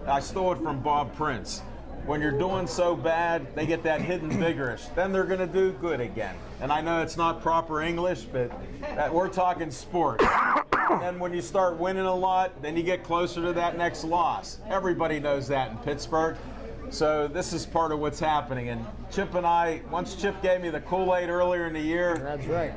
[SPEAKER 1] I stole it from Bob Prince. When you're doing so bad, they get that hidden vigorish. Then they're going to do good again. And I know it's not proper English, but we're talking sport. And then when you start winning a lot, then you get closer to that next loss. Everybody knows that in Pittsburgh. So this is part of what's happening. And Chip and I, once Chip gave me the Kool-Aid earlier in the year,
[SPEAKER 2] That's right.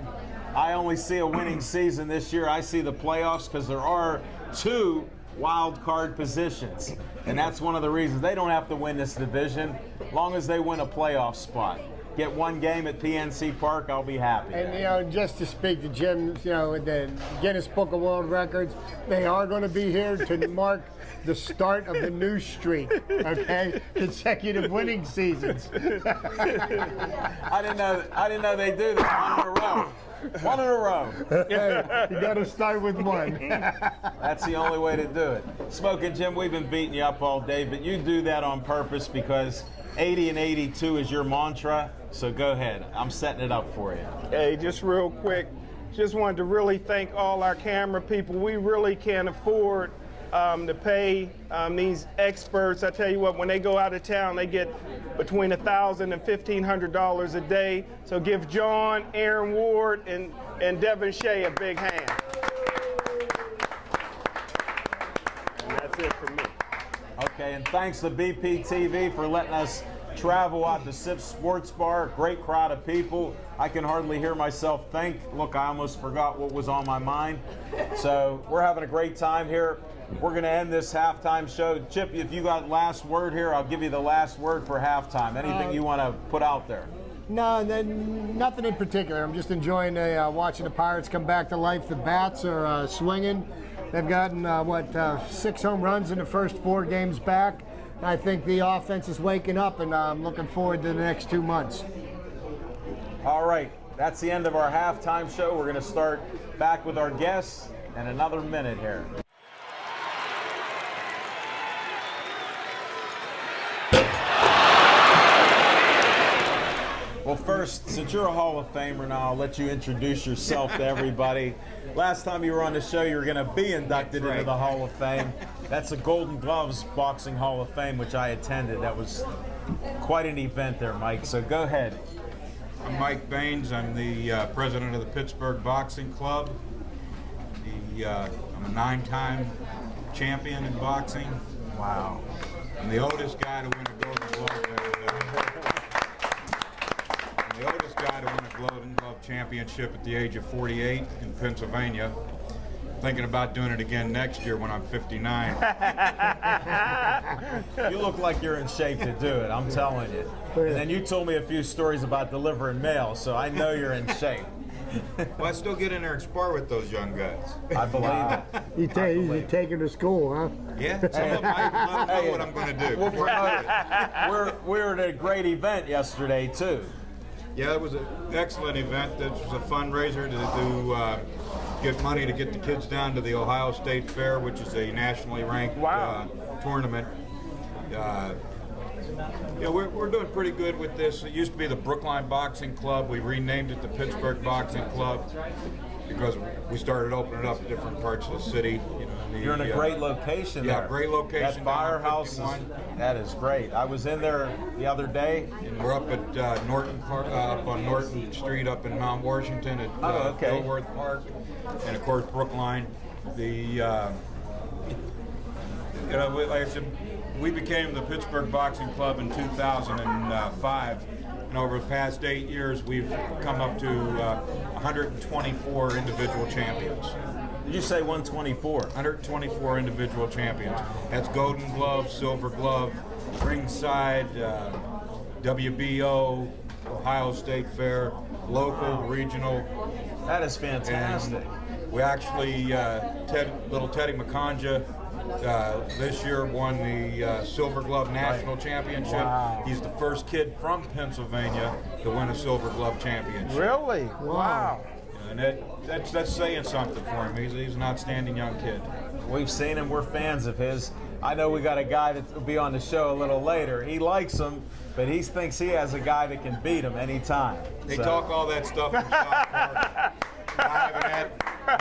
[SPEAKER 1] I only see a winning season this year. I see the playoffs because there are 2 wild card positions. And that's one of the reasons they don't have to win this division, as long as they win a playoff spot. get one game at PNC Park, I'll be happy.
[SPEAKER 2] And, you know, just to speak to Jim, you know, the Guinness Book of World Records, they are going to be here to mark the start of the new streak, okay? Consecutive winning seasons.
[SPEAKER 1] I didn't know they do this. One in a row. One in a row.
[SPEAKER 2] Hey, you got to start with one.
[SPEAKER 1] That's the only way to do it. Smoking Jim, we've been beating you up all day, but you do that on purpose because 80 and 82 is your mantra. So go ahead. I'm setting it up for you.
[SPEAKER 3] Hey, just real quick, just wanted to really thank all our camera people. We really can't afford to pay these experts. I tell you what, when they go out of town, they get between $1,000 and $1,500 a day. So give John, Aaron Ward, and Devin Shea a big hand. And that's it for me.
[SPEAKER 1] Okay, and thanks to BPTV for letting us travel out to Sip Sports Bar. Great crowd of people. I can hardly hear myself think. Look, I almost forgot what was on my mind. So we're having a great time here. We're going to end this halftime show. Chip, if you got last word here, I'll give you the last word for halftime. Anything you want to put out there?
[SPEAKER 2] No, nothing in particular. I'm just enjoying watching the Pirates come back to life. The bats are swinging. They've gotten, 6 home runs in the first 4 games back. I think the offense is waking up, and I'm looking forward to the next 2 months.
[SPEAKER 1] All right, that's the end of our halftime show. We're going to start back with our guests in another minute here. Well, first, since you're a Hall of Famer now, I'll let you introduce yourself to everybody. Last time you were on the show, you were going to be inducted into the Hall of Fame. That's the Golden Gloves Boxing Hall of Fame, which I attended. That was quite an event there, Mike. So go ahead.
[SPEAKER 6] I'm Mike Baines. I'm the president of the Pittsburgh Boxing Club. I'm a 9-time champion in boxing.
[SPEAKER 1] Wow.
[SPEAKER 6] I'm the oldest guy to win a Golden Glove. I'm the oldest guy to win a Golden Glove championship at the age of 48 in Pennsylvania. Thinking about doing it again next year when I'm 59.
[SPEAKER 1] You look like you're in shape to do it, I'm telling you. And then you told me a few stories about delivering mail, so I know you're in shape.
[SPEAKER 6] Well, I still get in there and spar with those young guys.
[SPEAKER 1] I believe it.
[SPEAKER 2] You take him to school, huh?
[SPEAKER 6] Yeah, some of them I don't know what I'm going to do.
[SPEAKER 1] We were at a great event yesterday, too.
[SPEAKER 6] Yeah, it was an excellent event. This was a fundraiser to get money to get the kids down to the Ohio State Fair, which is a nationally ranked tournament. Yeah, we're doing pretty good with this. It used to be the Brookline Boxing Club. We renamed it the Pittsburgh Boxing Club because we started opening up in different parts of the city. You know,
[SPEAKER 1] you're in a great location there.
[SPEAKER 6] Yeah, great location.
[SPEAKER 1] That firehouse, that is great. I was in there the other day.
[SPEAKER 6] And we're up at Norton Park, up on Norton Street up in Mount Washington at Dilworth Park. And of course, Brookline. Like I said, we became the Pittsburgh Boxing Club in 2005. And over the past 8 years, we've come up to 124 individual champions.
[SPEAKER 1] Did you say 124?
[SPEAKER 6] 124 individual champions. That's Golden Glove, Silver Glove, Ringside, WBO, Ohio State Fair, local, regional.
[SPEAKER 1] That is fantastic.
[SPEAKER 6] And we actually, little Teddy McConja, this year won the Silver Glove National Championship.
[SPEAKER 1] Wow.
[SPEAKER 6] He's the first kid from Pennsylvania to win a Silver Glove Championship.
[SPEAKER 3] Really? Wow.
[SPEAKER 6] And that's saying something for him. He's an outstanding young kid.
[SPEAKER 1] We've seen him. We're fans of his. I know we got a guy that will be on the show a little later. He likes him, but he thinks he has a guy that can beat him anytime.
[SPEAKER 6] They talk all that stuff from South Park. We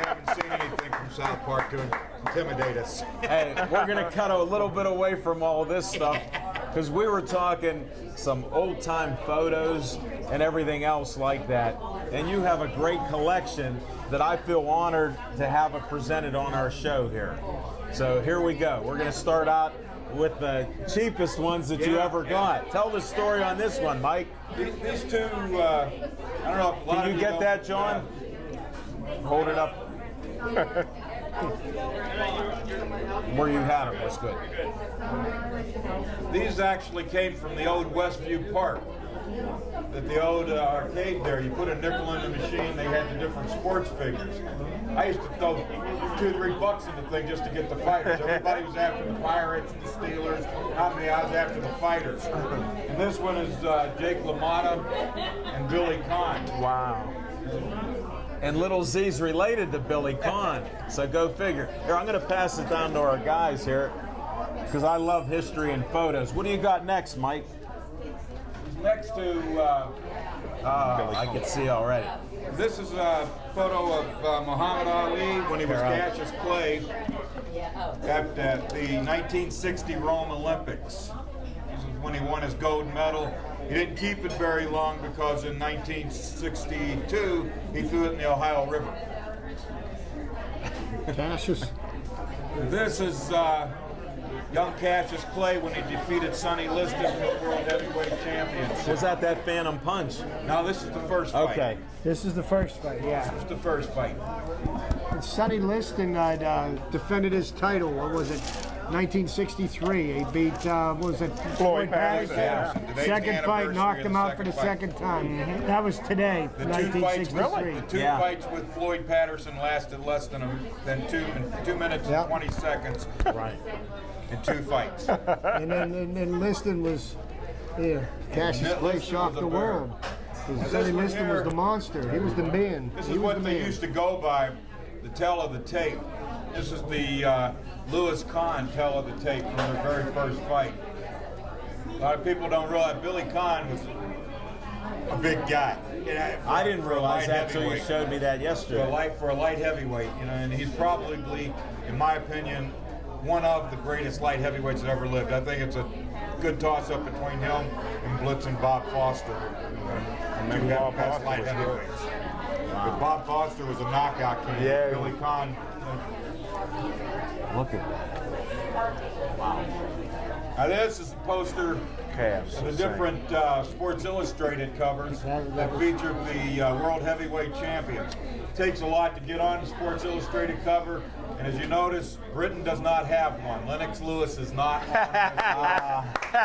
[SPEAKER 6] haven't seen anything from South Park to intimidate us.
[SPEAKER 1] Hey, we're going to cut a little bit away from all this stuff because we were talking some old-time photos and everything else like that. And you have a great collection that I feel honored to have it presented on our show here. So here we go. We're going to start out with the cheapest ones that you ever got. Tell the story on this one, Mike.
[SPEAKER 6] These two, I don't know.
[SPEAKER 1] Can you get that, John? Hold it up. Where you had them was good.
[SPEAKER 6] These actually came from the old Westview Park. at the old arcade there, you put a nickel in the machine, they had the different sports figures. I used to throw $2 or $3 in the thing just to get the fighters. Everybody was after the Pirates, the Steelers. I was after the fighters. And this one is Jake LaMotta and Billy Conn.
[SPEAKER 3] Wow.
[SPEAKER 1] And Little Z's related to Billy Conn, so go figure. Here, I'm going to pass it down to our guys here, because I love history and photos. What do you got next, Mike?
[SPEAKER 6] Next to
[SPEAKER 1] I can see already.
[SPEAKER 6] This is a photo of Muhammad Ali when he was Cassius Clay at the 1960 Rome Olympics. This is when he won his gold medal. He didn't keep it very long because in 1962 he threw it in the Ohio River.
[SPEAKER 2] Cassius.
[SPEAKER 6] This is young Cassius Clay when he defeated Sonny Liston in the World Heavyweight Championship.
[SPEAKER 1] Was that Phantom Punch?
[SPEAKER 6] No, this is the first fight.
[SPEAKER 1] Okay.
[SPEAKER 2] This is the first fight, yeah.
[SPEAKER 6] This is the first fight.
[SPEAKER 2] And Sonny Liston defended his title. What was it? 1963. He beat, what was it?
[SPEAKER 3] Floyd Patterson.
[SPEAKER 6] Yeah.
[SPEAKER 2] Second fight, knocked him out for the second time. That was today,
[SPEAKER 6] The two
[SPEAKER 2] 1963.
[SPEAKER 6] fights, the two fights with Floyd Patterson lasted less than 2 minutes and 20 seconds.
[SPEAKER 1] Right.
[SPEAKER 6] In 2 fights.
[SPEAKER 2] And then Liston was, Cassius Clay shocked the world. Sonny Liston was the monster. He was the man.
[SPEAKER 6] This is what they used to go by, the tell of the tape. This is the Louis Kahn tell of the tape from their very first fight. A lot of people don't realize Billy Kahn was a big guy.
[SPEAKER 1] I didn't realize that until you showed me that yesterday.
[SPEAKER 6] For a light heavyweight, and he's probably, in my opinion, one of the greatest light heavyweights that ever lived. I think it's a good toss-up between him and Blitz and Bob Foster. Two best light heavyweights. But Bob Foster was a knockout king.
[SPEAKER 3] Yeah.
[SPEAKER 6] Billy Conn.
[SPEAKER 1] Look at that. Wow.
[SPEAKER 6] Now this is a poster of the different Sports Illustrated covers that featured the World Heavyweight Champions. It takes a lot to get on the Sports Illustrated cover, and as you notice, Britain does not have one. Lennox Lewis is not on this.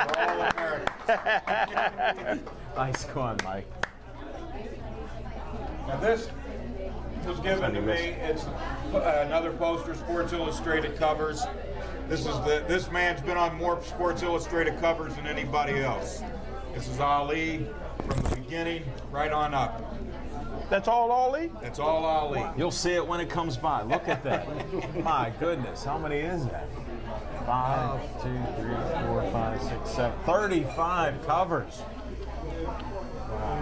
[SPEAKER 6] They're all Americans.
[SPEAKER 1] Nice one, Mike.
[SPEAKER 6] Now this was given to me. It's another poster, Sports Illustrated covers. This man's been on more Sports Illustrated covers than anybody else. This is Ali from the beginning right on up.
[SPEAKER 3] That's all Ali?
[SPEAKER 6] That's all Ali.
[SPEAKER 1] You'll see it when it comes by. Look at that. My goodness, how many is that? 5, 2, 3, 4, 5, 6, 7. 35 covers.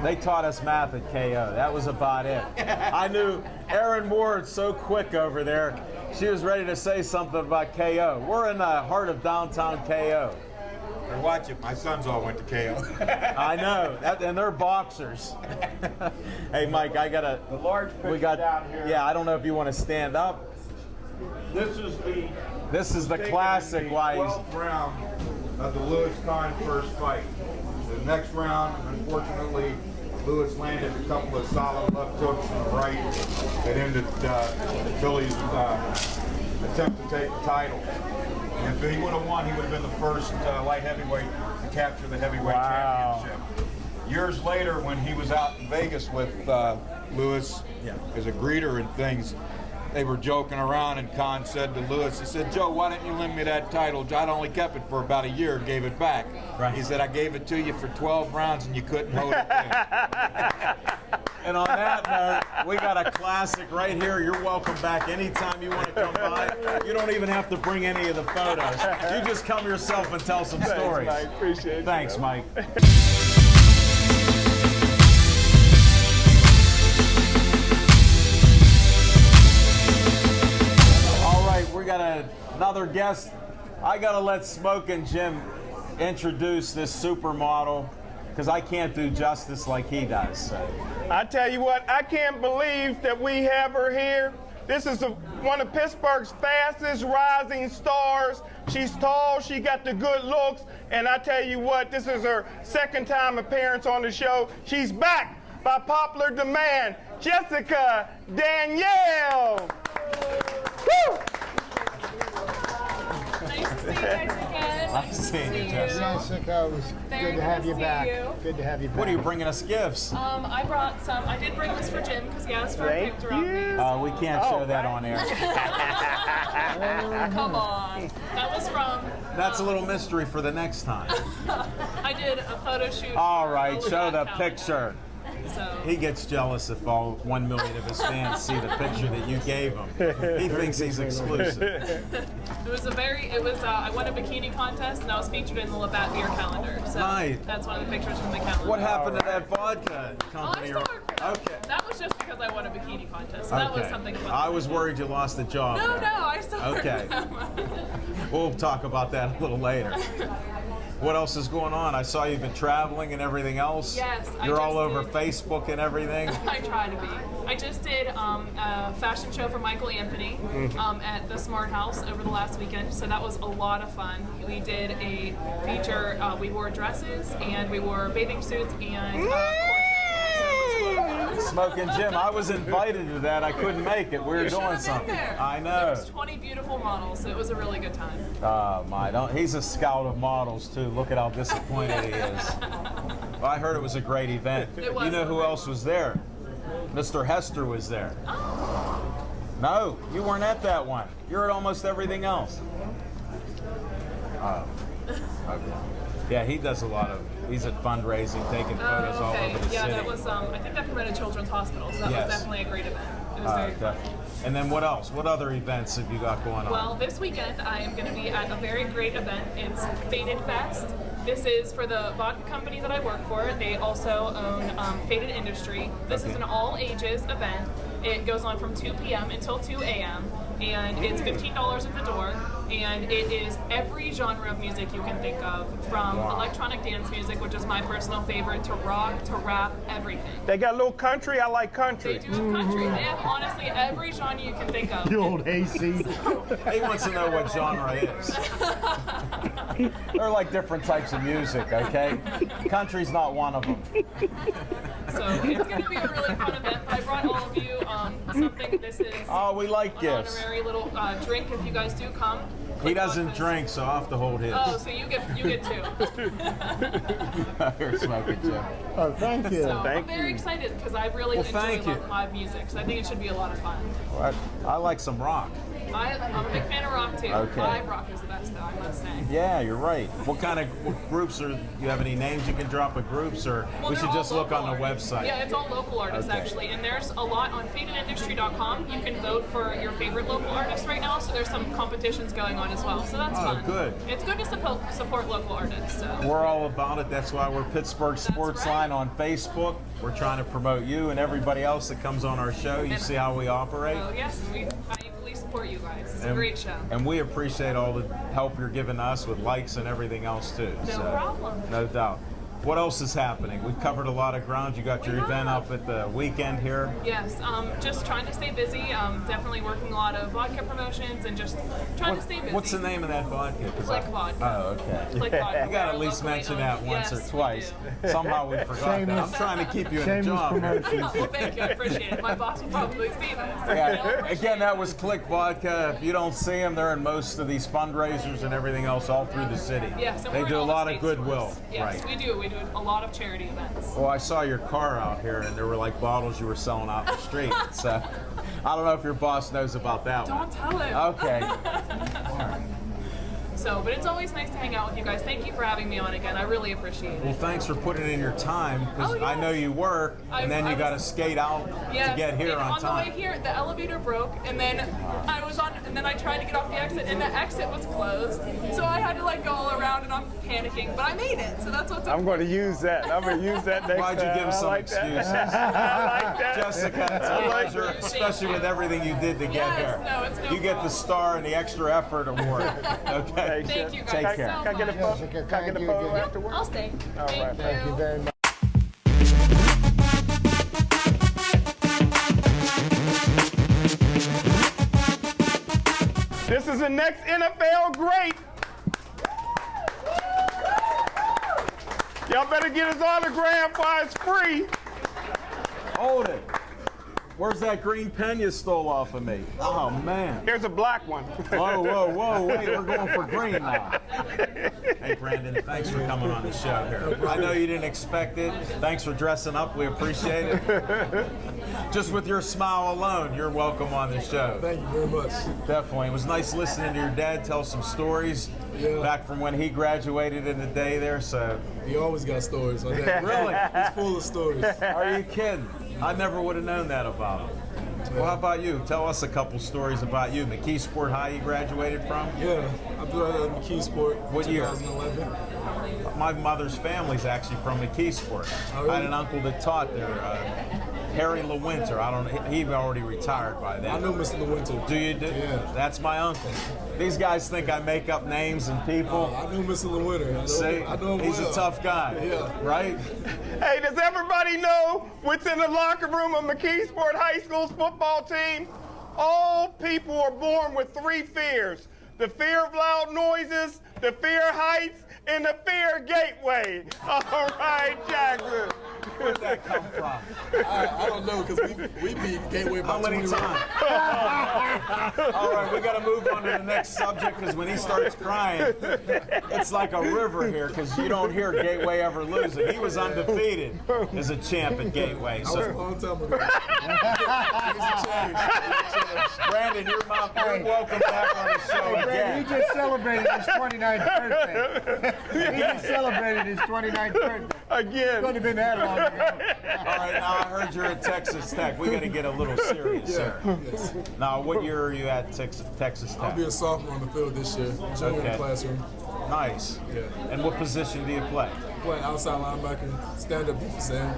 [SPEAKER 1] They taught us math at KO. That was about it. I knew Erin Ward's so quick over there. She was ready to say something about KO. We're in the heart of downtown KO.
[SPEAKER 6] Watch it. My sons all went to KO.
[SPEAKER 1] I know, and they're boxers. Hey, Mike, I got
[SPEAKER 6] the large picture down here.
[SPEAKER 1] Yeah, I don't know if you want to stand up.
[SPEAKER 6] This is
[SPEAKER 1] the classic. Why?
[SPEAKER 6] 12th round of the Louis Kahn first fight. The next round, unfortunately, Louis landed a couple of solid left hooks on the right that ended Billy's attempt to take the title. And if he would have won, he would have been the first light heavyweight to capture the heavyweight championship. Years later, when he was out in Vegas with Louis as a greeter and things, they were joking around, and Kahn said to Louis, he said, "Joe, why didn't you lend me that title? I'd only kept it for about a year, gave it back." Right. He said, "I gave it to you for 12 rounds and you couldn't hold it in."
[SPEAKER 1] And on that note, we got a classic right here. You're welcome back anytime you want to come by. You don't even have to bring any of the photos. You just come yourself and tell some stories.
[SPEAKER 3] Thanks, Mike. Appreciate it.
[SPEAKER 1] Thanks, Mike. We got another guest. I got to let Smoke and Jim introduce this supermodel because I can't do justice like he does. So.
[SPEAKER 3] I tell you what, I can't believe that we have her here. This is one of Pittsburgh's fastest rising stars. She's tall, she got the good looks, and I tell you what, this is her second time appearance on the show. She's back by popular demand, Jessica Danielle. Woo!
[SPEAKER 7] Nice see you guys again.
[SPEAKER 1] Nice seeing you, Jessica.
[SPEAKER 2] Jessica, it was
[SPEAKER 7] Very
[SPEAKER 2] good to have
[SPEAKER 7] good
[SPEAKER 2] you
[SPEAKER 7] to
[SPEAKER 2] back.
[SPEAKER 7] see you.
[SPEAKER 2] Good to have you back.
[SPEAKER 1] What are you bringing us gifts?
[SPEAKER 7] I brought some. I did bring this for Jim because he asked for a
[SPEAKER 3] Thank
[SPEAKER 7] picture of me.
[SPEAKER 3] you.
[SPEAKER 1] We can't show that on air.
[SPEAKER 7] Come on. That was from.
[SPEAKER 1] That's a little mystery for the next time.
[SPEAKER 7] I did a photo shoot.
[SPEAKER 1] All
[SPEAKER 7] for
[SPEAKER 1] right,
[SPEAKER 7] Old
[SPEAKER 1] show the
[SPEAKER 7] Town.
[SPEAKER 1] picture.
[SPEAKER 7] So.
[SPEAKER 1] He gets jealous if all 1 million of his fans see the picture that you gave him. He thinks he's exclusive.
[SPEAKER 7] I won a bikini contest and I was featured in the Labatt Beer calendar. So
[SPEAKER 1] Nice.
[SPEAKER 7] that's one of the pictures from the calendar.
[SPEAKER 1] What happened to that vodka
[SPEAKER 7] Oh, I
[SPEAKER 1] company?
[SPEAKER 7] still work for them.
[SPEAKER 1] Okay.
[SPEAKER 7] That was just because I won a bikini contest. So that was something fun.
[SPEAKER 1] I was worried you lost the job.
[SPEAKER 7] No, I still work
[SPEAKER 1] Okay.
[SPEAKER 7] for them.
[SPEAKER 1] We'll talk about that a little later. What else is going on? I saw you've been traveling and everything else.
[SPEAKER 7] Yes, I
[SPEAKER 1] You're
[SPEAKER 7] just
[SPEAKER 1] all over
[SPEAKER 7] did.
[SPEAKER 1] Facebook and everything.
[SPEAKER 7] I try to be. I just did a fashion show for Michael Anthony at the Smart House over the last weekend, so that was a lot of fun. We did a feature. We wore dresses and we wore bathing suits and
[SPEAKER 1] Smoking Jim, I was invited to that. I couldn't make it. We were doing something. I
[SPEAKER 7] There
[SPEAKER 1] know.
[SPEAKER 7] was 20 beautiful models, so it was a really good time.
[SPEAKER 1] Oh my! He's a scout of models too. Look at how disappointed he is. Well, I heard it was a great event.
[SPEAKER 7] It was.
[SPEAKER 1] You know who else was there? Mr. Hester was there.
[SPEAKER 7] Oh.
[SPEAKER 1] No, you weren't at that one. You're at almost everything else. Oh. Okay. Yeah, he does a lot of. He's at fundraising, taking photos all over the
[SPEAKER 7] Yeah,
[SPEAKER 1] city.
[SPEAKER 7] that was. I think that promoted Children's Hospital, so that
[SPEAKER 1] Yes.
[SPEAKER 7] was definitely a great event. It was very fun.
[SPEAKER 1] Definitely. And then what else? What other events have you got going on?
[SPEAKER 7] Well, this weekend I am going to be at a very great event. It's Faded Fest. This is for the vodka company that I work for. They also own Faded Industry. This is an all-ages event. It goes on from 2 p.m. until 2 a.m. and it's $15 at the door. And it is every genre of music you can think of, from electronic dance music, which is my personal favorite, to rock, to rap, everything.
[SPEAKER 3] They got a little country. I like country.
[SPEAKER 7] They do have country. They have honestly every genre you can think of.
[SPEAKER 2] The old AC.
[SPEAKER 1] He wants to know what genre is. They're like different types of music, okay? Country's not one of them.
[SPEAKER 7] So it's going to be a really fun event. But I brought all of you something. This is
[SPEAKER 1] Oh, we like
[SPEAKER 7] an
[SPEAKER 1] gifts.
[SPEAKER 7] honorary little drink if you guys do come.
[SPEAKER 1] He doesn't drink, so I'll have to hold his.
[SPEAKER 7] Oh, so you get two.
[SPEAKER 1] You're smoking, Jim.
[SPEAKER 2] Oh, thank you.
[SPEAKER 7] So I'm
[SPEAKER 3] Thank
[SPEAKER 7] very
[SPEAKER 3] you.
[SPEAKER 7] excited because I really
[SPEAKER 1] Well, thank
[SPEAKER 7] enjoy
[SPEAKER 1] you.
[SPEAKER 7] live music. So I think it should be a lot of fun.
[SPEAKER 1] I like some rock.
[SPEAKER 7] I'm a big fan of rock too.
[SPEAKER 1] Okay.
[SPEAKER 7] Live rock is the best, though, I must say.
[SPEAKER 1] Yeah, you're right. What groups are? You have any names you can drop of groups, or
[SPEAKER 7] Well,
[SPEAKER 1] we
[SPEAKER 7] they're
[SPEAKER 1] should
[SPEAKER 7] all
[SPEAKER 1] just look on
[SPEAKER 7] local
[SPEAKER 1] the
[SPEAKER 7] artists.
[SPEAKER 1] website?
[SPEAKER 7] Yeah, it's all local artists
[SPEAKER 1] Okay.
[SPEAKER 7] actually, and there's a lot on fadedindustry.com. You can vote for your favorite local artist right now, so there's some competitions going on as well. So that's fun.
[SPEAKER 1] Good.
[SPEAKER 7] It's good to support local artists. So.
[SPEAKER 1] We're all about it. That's why we're Pittsburgh Sportsline
[SPEAKER 7] right.
[SPEAKER 1] on Facebook. We're trying to promote you and everybody else that comes on our show. You see how we operate.
[SPEAKER 7] So yes, I fully support you guys. It's a great show.
[SPEAKER 1] And we appreciate all the help you're giving us with likes and everything else too.
[SPEAKER 7] No problem.
[SPEAKER 1] No doubt. What else is happening? We've covered a lot of ground. You got your
[SPEAKER 7] We
[SPEAKER 1] event
[SPEAKER 7] have.
[SPEAKER 1] up at the weekend here.
[SPEAKER 7] Yes, just trying to stay busy. Definitely working a lot of vodka promotions and just trying to stay busy.
[SPEAKER 1] What's the name of that vodka? 'Cause
[SPEAKER 7] Click Vodka.
[SPEAKER 1] Oh, okay.
[SPEAKER 7] Click Vodka.
[SPEAKER 1] You got to at
[SPEAKER 7] We're
[SPEAKER 1] least
[SPEAKER 7] locally
[SPEAKER 1] mention
[SPEAKER 7] owned.
[SPEAKER 1] that once
[SPEAKER 7] Yes,
[SPEAKER 1] or twice.
[SPEAKER 7] we do.
[SPEAKER 1] Somehow we forgot that. I'm
[SPEAKER 2] Shameless-
[SPEAKER 1] trying to keep you in a
[SPEAKER 2] shameless
[SPEAKER 1] job.
[SPEAKER 2] promotion.
[SPEAKER 7] Well, thank you. I appreciate it. My boss will probably see this.
[SPEAKER 1] Yeah. Again, that was Click Vodka. If you don't see them, they're in most of these fundraisers and everything else all through the city.
[SPEAKER 7] Yes, and
[SPEAKER 1] They
[SPEAKER 7] we're
[SPEAKER 1] do
[SPEAKER 7] in
[SPEAKER 1] a
[SPEAKER 7] all the
[SPEAKER 1] lot of
[SPEAKER 7] state
[SPEAKER 1] goodwill.
[SPEAKER 7] stores. Yes,
[SPEAKER 1] Right.
[SPEAKER 7] we do. We do a lot of charity events.
[SPEAKER 1] Well, I saw your car out here, and there were like bottles you were selling out the street. So I don't know if your boss knows about that one.
[SPEAKER 7] Don't tell him.
[SPEAKER 1] Okay.
[SPEAKER 7] So, but it's always nice to hang out with you guys. Thank you for having me on again. I really appreciate
[SPEAKER 1] Well,
[SPEAKER 7] it.
[SPEAKER 1] thanks for putting in your time, because
[SPEAKER 7] Oh, yes.
[SPEAKER 1] I know you work, and then
[SPEAKER 7] I
[SPEAKER 1] you got to
[SPEAKER 7] was-
[SPEAKER 1] skate out
[SPEAKER 7] Yes,
[SPEAKER 1] to get here
[SPEAKER 7] and
[SPEAKER 1] on
[SPEAKER 7] the
[SPEAKER 1] time.
[SPEAKER 7] way here, the elevator broke, and then and then I tried to get off the exit, and the exit was closed. So I had to like go all around, and I'm panicking, but I made it. So that's what's.
[SPEAKER 3] I'm going to use that. I'm going to use that next
[SPEAKER 1] Why'd you
[SPEAKER 3] time.
[SPEAKER 1] give him
[SPEAKER 3] I
[SPEAKER 1] some
[SPEAKER 3] like that.
[SPEAKER 1] excuses?
[SPEAKER 3] I like that.
[SPEAKER 1] Jessica, it's a pleasure, especially with everything you did to get
[SPEAKER 7] Yes,
[SPEAKER 1] here.
[SPEAKER 7] no, it's no
[SPEAKER 1] You get the
[SPEAKER 7] problem.
[SPEAKER 1] star and the extra effort award. Okay.
[SPEAKER 7] Thank you guys
[SPEAKER 1] Take
[SPEAKER 7] so
[SPEAKER 1] care.
[SPEAKER 7] much.
[SPEAKER 3] Can I get a photo?
[SPEAKER 2] Jessica,
[SPEAKER 3] Can I
[SPEAKER 2] thank
[SPEAKER 3] get a
[SPEAKER 2] you
[SPEAKER 3] photo
[SPEAKER 2] again.
[SPEAKER 3] afterwards?
[SPEAKER 7] I'll stay.
[SPEAKER 3] All right,
[SPEAKER 2] Thank you very much.
[SPEAKER 3] This is the next NFL great. Y'all better get his autograph while it's free.
[SPEAKER 1] Hold it. Where's that green pen you stole off of me? Oh, man.
[SPEAKER 3] Here's a black one.
[SPEAKER 1] Whoa, whoa, whoa, wait, we're going for green now. Hey, Brandon, thanks for coming on the show here. I know you didn't expect it. Thanks for dressing up. We appreciate it. Just with your smile alone, you're welcome on the show.
[SPEAKER 8] Thank you very much.
[SPEAKER 1] Definitely. It was nice listening to your dad tell some stories back from when he graduated in the day there. So
[SPEAKER 8] He always got stories. My dad.
[SPEAKER 1] Really?
[SPEAKER 8] He's full of stories.
[SPEAKER 1] Are you kidding? I never would have known that about him. Well, how about you? Tell us a couple stories about you. McKeesport High you graduated from?
[SPEAKER 8] Yeah, I graduated at McKeesport.
[SPEAKER 1] What year?
[SPEAKER 8] 2011.
[SPEAKER 1] My mother's family's actually from McKeesport.
[SPEAKER 8] Oh, really?
[SPEAKER 1] I had an uncle that taught there, Harry LeWinter. I don't know. He already retired by then.
[SPEAKER 8] I know Mr. LeWinter.
[SPEAKER 1] Do you?
[SPEAKER 8] Yeah.
[SPEAKER 1] That's my uncle. These guys think I make up names and people.
[SPEAKER 8] I know Mr. LeWinter.
[SPEAKER 1] See,
[SPEAKER 8] I know him
[SPEAKER 1] he's
[SPEAKER 8] well.
[SPEAKER 1] a tough guy.
[SPEAKER 8] Yeah.
[SPEAKER 1] Right?
[SPEAKER 3] Hey, does everybody know what's in the locker room of McKeesport High School's football team? All people are born with 3 fears. The fear of loud noises, the fear of heights, and the fear of gateway. All right, Jackson.
[SPEAKER 1] Where'd that come from?
[SPEAKER 8] I don't know, because we beat Gateway
[SPEAKER 1] How
[SPEAKER 8] by
[SPEAKER 1] many
[SPEAKER 8] 20
[SPEAKER 1] times? All right, we got to move on to the next subject because when he starts crying, it's like a river here because you don't hear Gateway ever losing. He was undefeated as a champ at Gateway.
[SPEAKER 8] That was a
[SPEAKER 1] So,
[SPEAKER 8] long time ago.
[SPEAKER 1] Brandon, you're welcome back on the show
[SPEAKER 2] Brandon,
[SPEAKER 1] again.
[SPEAKER 2] he just celebrated his 29th birthday. He just celebrated his 29th birthday.
[SPEAKER 3] Again.
[SPEAKER 2] Couldn't have been that long ago.
[SPEAKER 1] All right, now I heard you're at Texas Tech. We got to get a little serious here.
[SPEAKER 8] Yes.
[SPEAKER 1] Now, what year are you at Texas
[SPEAKER 8] I'll
[SPEAKER 1] Tech?
[SPEAKER 8] be a sophomore on the field this year. Junior in the classroom.
[SPEAKER 1] Nice.
[SPEAKER 8] Yeah.
[SPEAKER 1] And what position do you play?
[SPEAKER 8] Playing outside linebacker, stand-up defensive end.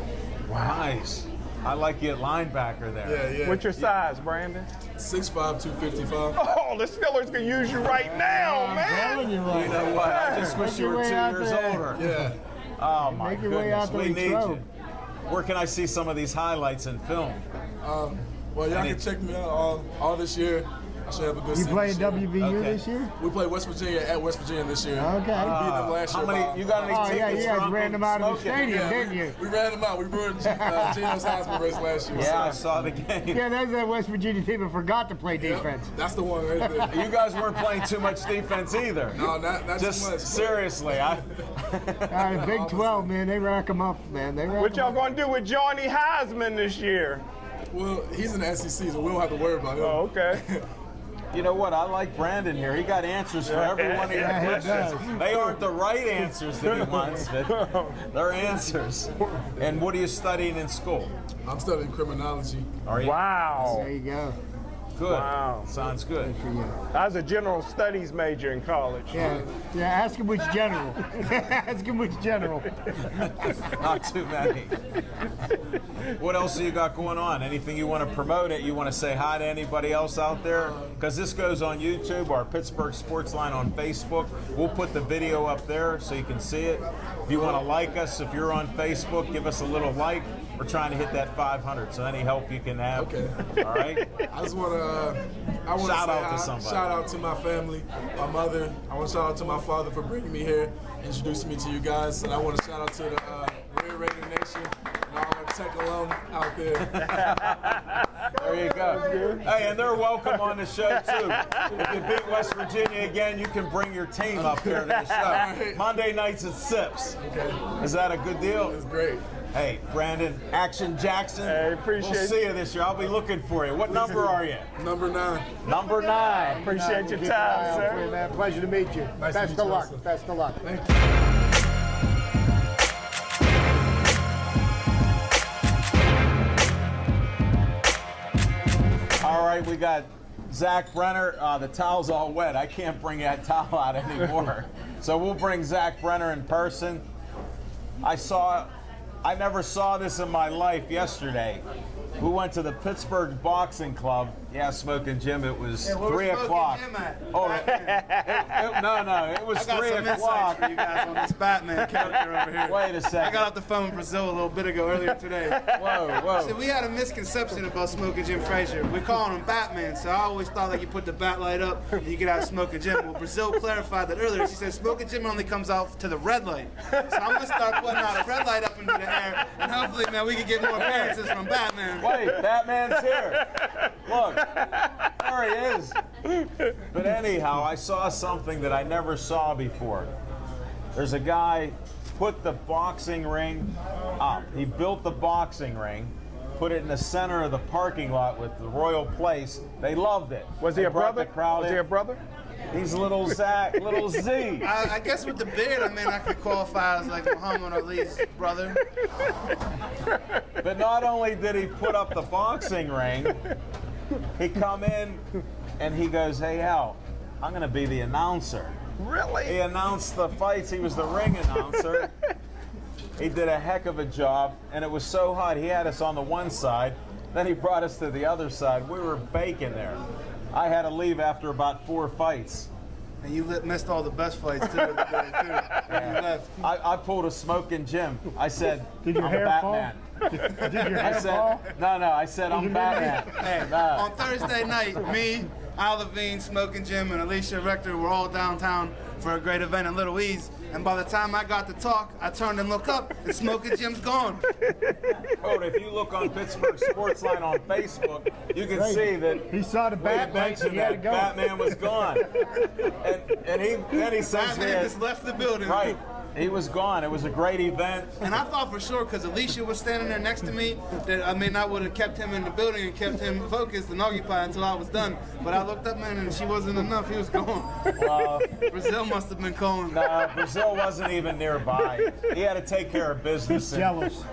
[SPEAKER 1] Nice. I like you at linebacker there.
[SPEAKER 8] Yeah, yeah.
[SPEAKER 3] What's your size, Brandon?
[SPEAKER 8] 6'5", 255.
[SPEAKER 3] Oh, the Steelers can use you right now, man.
[SPEAKER 2] Telling you right.
[SPEAKER 1] You know what? I just wish you were 2
[SPEAKER 2] Make your way out
[SPEAKER 1] years
[SPEAKER 2] there.
[SPEAKER 1] older.
[SPEAKER 8] Yeah.
[SPEAKER 1] Oh my
[SPEAKER 2] Make your way
[SPEAKER 1] goodness,
[SPEAKER 2] out to
[SPEAKER 1] we need
[SPEAKER 2] Latrobe.
[SPEAKER 1] you. Where can I see some of these highlights in film?
[SPEAKER 8] Well, y'all can check me out all this year. I should have a good
[SPEAKER 2] You
[SPEAKER 8] season
[SPEAKER 2] playing
[SPEAKER 8] this year.
[SPEAKER 2] WVU
[SPEAKER 1] Okay.
[SPEAKER 2] this year?
[SPEAKER 8] We played West Virginia at West Virginia this year.
[SPEAKER 2] Okay.
[SPEAKER 8] We beat them last
[SPEAKER 1] How
[SPEAKER 8] year.
[SPEAKER 1] many? You got any
[SPEAKER 2] Oh, yeah,
[SPEAKER 1] tickets?
[SPEAKER 2] you guys
[SPEAKER 1] for
[SPEAKER 2] ran
[SPEAKER 1] Uncle
[SPEAKER 2] them out of the
[SPEAKER 1] Smokey?
[SPEAKER 2] stadium, didn't you?
[SPEAKER 8] We ran them out. We ruined Gino's Heisman race last year.
[SPEAKER 1] Yeah, I
[SPEAKER 8] so.
[SPEAKER 1] saw the game.
[SPEAKER 2] Yeah, that's that West Virginia team that forgot to play
[SPEAKER 8] Yep,
[SPEAKER 2] defense.
[SPEAKER 8] that's the one right there.
[SPEAKER 1] You guys weren't playing too much defense either.
[SPEAKER 8] No, not
[SPEAKER 1] Just
[SPEAKER 8] too much.
[SPEAKER 1] seriously,
[SPEAKER 2] Big 12, man, they rack them up, man. They rack
[SPEAKER 3] What
[SPEAKER 2] 'em
[SPEAKER 3] y'all
[SPEAKER 2] up.
[SPEAKER 3] gonna do with Johnny Heisman this year?
[SPEAKER 8] Well, he's in the SEC, so we don't have to worry about him.
[SPEAKER 3] Oh, okay.
[SPEAKER 1] You know what? I like Brandon here. He got answers for every one of your
[SPEAKER 2] Yeah, he
[SPEAKER 1] questions.
[SPEAKER 2] does.
[SPEAKER 1] They aren't the right answers that he wants, but they're answers. And what are you studying in school?
[SPEAKER 8] I'm studying criminology.
[SPEAKER 1] Are you?
[SPEAKER 3] Wow.
[SPEAKER 2] There you go.
[SPEAKER 1] Good.
[SPEAKER 3] Wow.
[SPEAKER 1] Sounds good.
[SPEAKER 2] For you.
[SPEAKER 3] I was a general studies major in college.
[SPEAKER 2] Yeah, ask him which general. Ask him which general.
[SPEAKER 1] Not too many. What else do you got going on? Anything you want to promote it? You want to say hi to anybody else out there? Because this goes on YouTube, our Pittsburgh Sportsline on Facebook. We'll put the video up there so you can see it. If you want to like us, if you're on Facebook, give us a little like. We're trying to hit that 500, so any help you can have.
[SPEAKER 8] Okay.
[SPEAKER 1] All right?
[SPEAKER 8] I just want to
[SPEAKER 1] Shout out to somebody.
[SPEAKER 8] Shout out to my family, my mother. I want to shout out to my father for bringing me here, introducing me to you guys. And I want to shout out to the Red Raider Nation and all our Tech alum out there.
[SPEAKER 1] There you go. Hey, and they're welcome on the show, too. If you beat West Virginia again, you can bring your team up here to the show.
[SPEAKER 8] Right.
[SPEAKER 1] Monday nights at Sips.
[SPEAKER 8] Okay.
[SPEAKER 1] Is that a good deal?
[SPEAKER 8] It's great.
[SPEAKER 1] Hey, Brandon, Action Jackson.
[SPEAKER 3] Hey, appreciate
[SPEAKER 1] We'll see you this year. I'll be looking for you. What number are you?
[SPEAKER 8] Number 9.
[SPEAKER 1] Number 9.
[SPEAKER 3] Appreciate your
[SPEAKER 2] Keep an eye
[SPEAKER 3] time,
[SPEAKER 2] out for you,
[SPEAKER 3] sir.
[SPEAKER 2] man. Pleasure to meet you.
[SPEAKER 8] Nice to
[SPEAKER 2] Best
[SPEAKER 8] meet
[SPEAKER 2] of
[SPEAKER 8] you
[SPEAKER 2] luck.
[SPEAKER 8] also.
[SPEAKER 2] Best of luck.
[SPEAKER 8] Thank you.
[SPEAKER 1] All right, we got Zach Brenner. The towel's all wet. I can't bring that towel out anymore. So we'll bring Zach Brenner in person. I never saw this in my life yesterday. We went to the Pittsburgh Boxing Club. Yeah, Smoking Jim, it was 3 o'clock. Oh, no, it was 3 o'clock.
[SPEAKER 9] For you guys on this Batman character over here.
[SPEAKER 1] Wait a second.
[SPEAKER 9] I got off the phone with Brazil a little bit ago earlier today.
[SPEAKER 1] Whoa.
[SPEAKER 9] So we had a misconception about Smoking Jim Frazier. We're calling him Batman, so I always thought that you put the bat light up and you get out Smoking Jim. Well, Brazil clarified that earlier. She said Smoking Jim only comes out to the red light. So I'm gonna start putting out a red light up in into the air, and hopefully, man, we can get more appearances from Batman.
[SPEAKER 1] Wait, Batman's here. Look, there he is. But anyhow, I saw something that I never saw before. There's a guy put the boxing ring up. He built the boxing ring, put it in the center of the parking lot with the Royal Place. They loved it.
[SPEAKER 3] Was he a brother?
[SPEAKER 1] Was
[SPEAKER 3] he a brother?
[SPEAKER 1] He's little Zach, little Z.
[SPEAKER 9] I guess with the beard, I mean, I could qualify as like Muhammad Ali's brother.
[SPEAKER 1] But not only did he put up the boxing ring, he come in and he goes, "Hey Al, I'm going to be the announcer."
[SPEAKER 3] Really?
[SPEAKER 1] He announced the fights. He was the ring announcer. He did a heck of a job, and it was so hot. He had us on the one side, then he brought us to the other side. We were baking there. I had to leave after about 4 fights.
[SPEAKER 9] And you missed all the best fights too. You left.
[SPEAKER 1] I pulled a Smoking Jim. I said,
[SPEAKER 2] Did your
[SPEAKER 1] I'm
[SPEAKER 2] hair
[SPEAKER 1] Batman.
[SPEAKER 2] fall? Did your
[SPEAKER 1] I
[SPEAKER 2] hair
[SPEAKER 1] said,
[SPEAKER 2] fall?
[SPEAKER 1] no, I said, I'm Batman.
[SPEAKER 9] Hey,
[SPEAKER 1] No.
[SPEAKER 9] on Thursday night, me, Al Levine, Smoking Jim, and Alicia Rector were all downtown for a great event in Little Ease. And by the time I got to talk, I turned and looked up, and Smoking Jim's gone.
[SPEAKER 1] Oh, if you look on Pittsburgh Sportsline on Facebook, you can see that
[SPEAKER 2] He saw the
[SPEAKER 1] we
[SPEAKER 2] Batman,
[SPEAKER 1] mentioned
[SPEAKER 2] he had to
[SPEAKER 1] that
[SPEAKER 2] go.
[SPEAKER 1] Batman was gone. And then he sends me
[SPEAKER 9] Batman just left the building.
[SPEAKER 1] right. He was gone. It was a great event.
[SPEAKER 9] And I thought for sure, because Alicia was standing there next to me, that I would have kept him in the building and kept him focused and occupied until I was done. But I looked up, man, and she wasn't enough. He was gone. Brazil must have been calling.
[SPEAKER 1] No, Brazil wasn't even nearby. He had to take care of business. and
[SPEAKER 2] Jealous.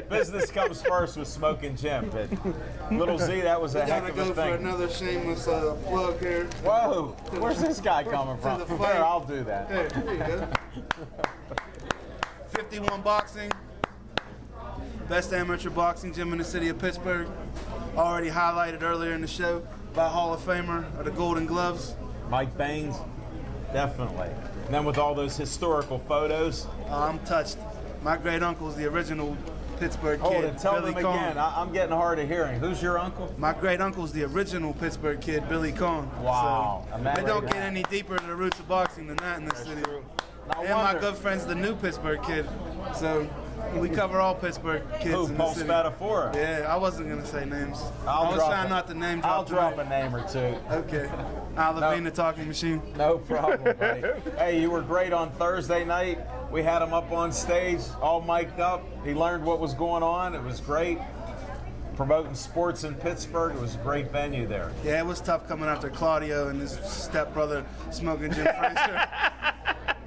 [SPEAKER 1] Business comes first with Smoking Jim. But Little Z, that was a heck
[SPEAKER 9] Gotta
[SPEAKER 1] of
[SPEAKER 9] go
[SPEAKER 1] a
[SPEAKER 9] for
[SPEAKER 1] thing.
[SPEAKER 9] another shameless plug here.
[SPEAKER 1] Whoa, where's this guy coming from?
[SPEAKER 9] the
[SPEAKER 1] Here,
[SPEAKER 9] fight.
[SPEAKER 1] I'll do that.
[SPEAKER 9] Hey, there you go. 51 Boxing, best amateur boxing gym in the city of Pittsburgh. Already highlighted earlier in the show by Hall of Famer of the Golden Gloves.
[SPEAKER 1] Mike Baines, definitely. And then with all those historical photos.
[SPEAKER 9] I'm touched. My great uncle's the original Pittsburgh
[SPEAKER 1] Hold
[SPEAKER 9] kid,
[SPEAKER 1] it, tell
[SPEAKER 9] Billy
[SPEAKER 1] them
[SPEAKER 9] Cohn.
[SPEAKER 1] again. I'm getting hard of hearing. Who's your uncle?
[SPEAKER 9] My great uncle's the original Pittsburgh kid, Billy Cohn.
[SPEAKER 1] Wow.
[SPEAKER 9] So,
[SPEAKER 1] Imagine
[SPEAKER 9] they don't get
[SPEAKER 1] that.
[SPEAKER 9] any deeper to the roots of boxing than that in this city.
[SPEAKER 1] No
[SPEAKER 9] And my
[SPEAKER 1] wonder.
[SPEAKER 9] good friend's the new Pittsburgh kid. So we cover all Pittsburgh kids
[SPEAKER 1] Who,
[SPEAKER 9] in the
[SPEAKER 1] Paul
[SPEAKER 9] city.
[SPEAKER 1] Spadafora?
[SPEAKER 9] Yeah, I wasn't gonna say names.
[SPEAKER 1] I'll
[SPEAKER 9] I was
[SPEAKER 1] drop
[SPEAKER 9] trying
[SPEAKER 1] it.
[SPEAKER 9] not to name drop.
[SPEAKER 1] I'll drop
[SPEAKER 9] tonight.
[SPEAKER 1] a name or two.
[SPEAKER 9] Okay. Al Levine, the talking machine.
[SPEAKER 1] No problem, buddy. Hey, you were great on Thursday night. We had him up on stage, all mic'd up. He learned what was going on. It was great. Promoting sports in Pittsburgh. It was a great venue there.
[SPEAKER 9] Yeah, it was tough coming after Claudio and his stepbrother Smoking Jim Frazier.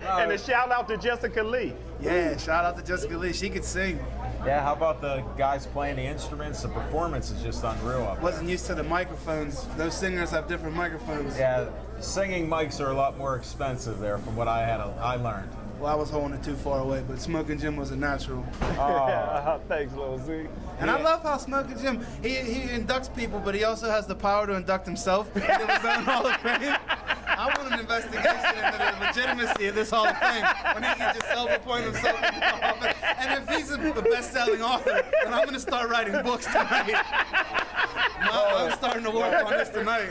[SPEAKER 3] And a shout out to Jessica Lee.
[SPEAKER 9] Yeah, shout out to Jessica Lee. She could sing.
[SPEAKER 1] Yeah, how about the guys playing the instruments? The performance is just unreal up there.
[SPEAKER 9] Wasn't used to the microphones. Those singers have different microphones.
[SPEAKER 1] Yeah, singing mics are a lot more expensive there from what I learned.
[SPEAKER 9] Well, I was holding it too far away, but Smoking Jim was a natural.
[SPEAKER 3] Thanks, Lil Z.
[SPEAKER 9] And I love how Smoking Jim, he inducts people, but he also has the power to induct himself into his own Hall of Fame. I want an investigation into the legitimacy of this Hall of Fame when he can just self-appoint himself into the Hall of Fame. And if he's a best-selling author, then I'm going to start writing books tonight. I'm starting to work on this tonight.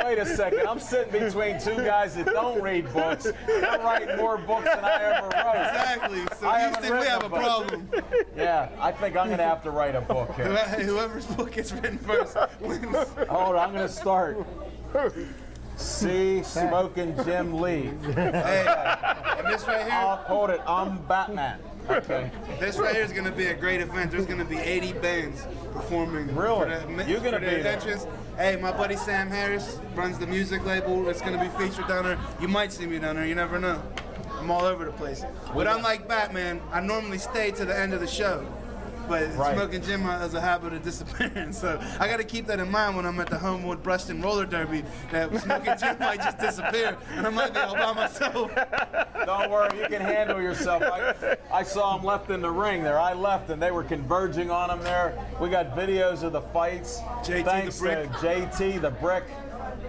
[SPEAKER 1] Wait a second. I'm sitting between two guys that don't read books. I'm writing more books than I ever wrote.
[SPEAKER 9] Exactly. So
[SPEAKER 1] I
[SPEAKER 9] Houston,
[SPEAKER 1] haven't
[SPEAKER 9] we have a
[SPEAKER 1] written a book.
[SPEAKER 9] problem.
[SPEAKER 1] Yeah, I think I'm going to have to write a book here.
[SPEAKER 9] Whoever's book gets written first wins.
[SPEAKER 1] Hold on, I'm going to start. See Smoking Jim Lee.
[SPEAKER 9] Hey, and this right here,
[SPEAKER 1] Hold it, I'm Batman. Okay.
[SPEAKER 9] this right here is going to be a great event. There's going to be 80 bands performing.
[SPEAKER 1] Really? You're
[SPEAKER 9] going
[SPEAKER 1] gonna be there.
[SPEAKER 9] entrance. Hey, my buddy Sam Harris runs the music label. It's going to be featured down there. You might see me down there. You never know. I'm all over the place. But unlike Batman, I normally stay to the end of the show. But
[SPEAKER 1] Right.
[SPEAKER 9] Smoking Jim has a habit of disappearing, so I got to keep that in mind when I'm at the Homewood Bruston Roller Derby. That Smoking Jim might just disappear, and I might be all by myself.
[SPEAKER 1] Don't worry, you can handle yourself. I saw him left in the ring there. I left and they were converging on him there. We got videos of the fights.
[SPEAKER 9] JT
[SPEAKER 1] Thanks
[SPEAKER 9] the Brick.
[SPEAKER 1] to JT the Brick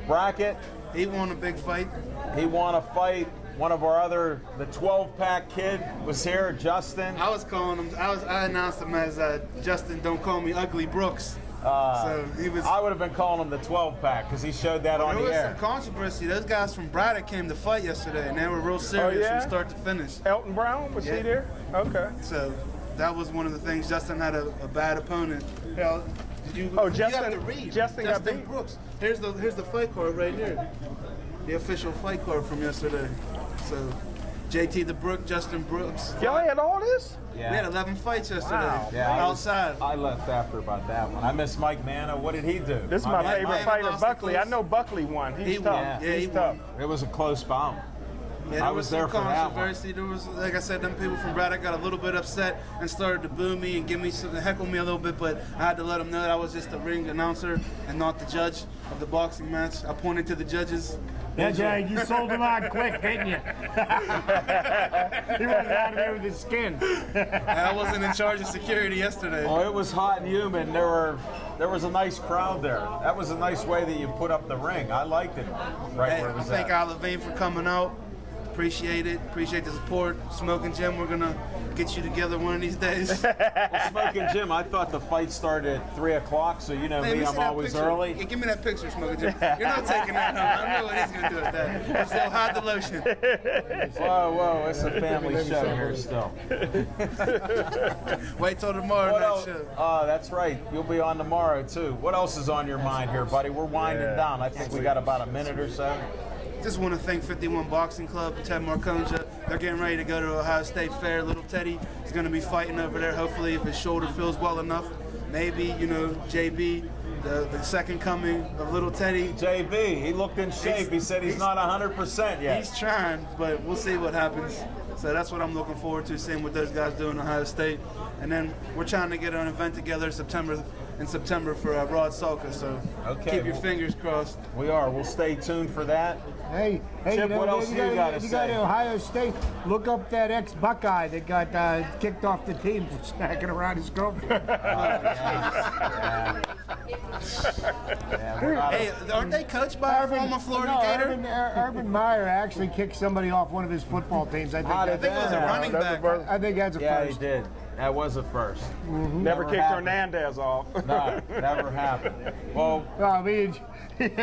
[SPEAKER 1] Bracket.
[SPEAKER 9] He won a big fight.
[SPEAKER 1] He won a fight. One of our other, the 12-pack kid was here, Justin.
[SPEAKER 9] I was calling him. I announced him as Justin. Don't call me Ugly Brooks. So he was.
[SPEAKER 1] I would have been calling him the 12-pack because he showed that on
[SPEAKER 9] There
[SPEAKER 1] the
[SPEAKER 9] was
[SPEAKER 1] air.
[SPEAKER 9] some controversy. Those guys from Braddock came to fight yesterday, and they were real serious
[SPEAKER 3] yeah?
[SPEAKER 9] from start to finish.
[SPEAKER 3] Elton Brown, was he
[SPEAKER 9] Yeah.
[SPEAKER 3] there? Okay.
[SPEAKER 9] So that was one of the things. Justin had a bad opponent. Hell, did you?
[SPEAKER 3] Oh,
[SPEAKER 9] you
[SPEAKER 3] Justin-
[SPEAKER 9] have to read.
[SPEAKER 3] Justin got beat?
[SPEAKER 9] Brooks. Here's the fight card right here. The official fight card from yesterday. So, JT the Brook, Justin Brooks.
[SPEAKER 3] Y'all had all this?
[SPEAKER 9] We had 11 fights yesterday.
[SPEAKER 3] Wow.
[SPEAKER 1] Yeah,
[SPEAKER 9] Outside.
[SPEAKER 1] I left after about that one. I miss Mike Manna. What did he do?
[SPEAKER 3] This is my
[SPEAKER 1] man-
[SPEAKER 3] favorite
[SPEAKER 9] Miami
[SPEAKER 3] fighter,
[SPEAKER 9] lost the
[SPEAKER 3] Buckley. I
[SPEAKER 9] close.
[SPEAKER 3] know Buckley won. He's
[SPEAKER 9] He
[SPEAKER 3] tough.
[SPEAKER 9] won. Yeah,
[SPEAKER 3] He's
[SPEAKER 9] he
[SPEAKER 3] tough.
[SPEAKER 9] won.
[SPEAKER 1] It was a close bout.
[SPEAKER 9] Yeah,
[SPEAKER 1] I was there
[SPEAKER 9] some
[SPEAKER 1] for that one.
[SPEAKER 9] controversy. There was, like I said, them people from Braddock got a little bit upset and started to boo me and give me some, heckle me a little bit, but I had to let them know that I was just the ring announcer and not the judge of the boxing match. I pointed to the judges.
[SPEAKER 2] Yeah, Jay, you sold him out quick, didn't you? He went out of there with his skin.
[SPEAKER 9] I wasn't in charge of security yesterday.
[SPEAKER 1] Oh, it was hot and humid. There was a nice crowd there. That was a nice way that you put up the ring. I liked it right
[SPEAKER 9] Hey,
[SPEAKER 1] where it
[SPEAKER 9] I
[SPEAKER 1] was
[SPEAKER 9] thank
[SPEAKER 1] at.
[SPEAKER 9] Al Levine for coming out. Appreciate it. Appreciate the support. Smoking Jim, we're gonna get you together one of these days.
[SPEAKER 1] Well, Smoking Jim, I thought the fight started at 3 o'clock, so you know
[SPEAKER 9] Hey, let
[SPEAKER 1] me,
[SPEAKER 9] see
[SPEAKER 1] I'm
[SPEAKER 9] that
[SPEAKER 1] always
[SPEAKER 9] picture.
[SPEAKER 1] early.
[SPEAKER 9] Yeah, give me that picture, Smoking Jim. You're not taking that home. I know what he's gonna do with that. Still hide the lotion.
[SPEAKER 1] Whoa, it's a family show here still.
[SPEAKER 9] Wait till tomorrow
[SPEAKER 1] What
[SPEAKER 9] night
[SPEAKER 1] else?
[SPEAKER 9] show.
[SPEAKER 1] That's right. You'll be on tomorrow, too. What else is on your mind here, buddy? We're winding down. I think we got about a minute or so.
[SPEAKER 9] Just want to thank 51 Boxing Club, Ted Marconja. They're getting ready to go to Ohio State Fair. Little Teddy is going to be fighting over there. Hopefully, if his shoulder feels well enough, maybe, JB, the second coming of Little Teddy.
[SPEAKER 1] JB, he looked in shape. He said he's not 100% yet.
[SPEAKER 9] He's trying, but we'll see what happens. So that's what I'm looking forward to, seeing what those guys do in Ohio State. And then we're trying to get an event together in September for Rod Salka. So
[SPEAKER 1] Okay,
[SPEAKER 9] keep your
[SPEAKER 1] well-
[SPEAKER 9] fingers crossed.
[SPEAKER 1] We are. We'll stay tuned for that.
[SPEAKER 2] Hey,
[SPEAKER 1] Chip, what else you gotta
[SPEAKER 2] you got
[SPEAKER 1] say?
[SPEAKER 2] Ohio State. Look up that ex-Buckeye that got kicked off the team for smacking around his girlfriend.
[SPEAKER 1] Yeah, we're not
[SPEAKER 9] Hey, aren't they coached by a former Florida Gator?
[SPEAKER 2] Urban Meyer actually kicked somebody off one of his football teams. I
[SPEAKER 1] How
[SPEAKER 2] think,
[SPEAKER 1] did
[SPEAKER 9] I think it was a
[SPEAKER 1] that
[SPEAKER 9] running back.
[SPEAKER 2] I think that's a
[SPEAKER 1] Yeah, he
[SPEAKER 2] first.
[SPEAKER 1] did. That was a first.
[SPEAKER 3] Never kicked
[SPEAKER 1] happened.
[SPEAKER 3] Hernandez off.
[SPEAKER 1] No, never happened. Well,
[SPEAKER 2] I mean,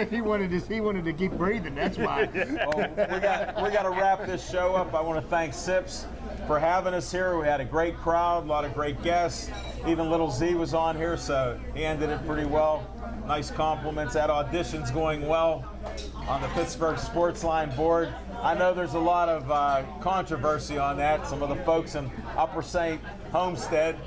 [SPEAKER 2] he wanted to keep breathing. That's why.
[SPEAKER 1] well, we got to wrap this show up. I want to thank Sips for having us here. We had a great crowd, a lot of great guests. Even Little Z was on here, so he ended it pretty well. Nice compliments. That audition's going well on the Pittsburgh Sportsline board. I know there's a lot of controversy on that. Some of the folks in Upper St. Homestead,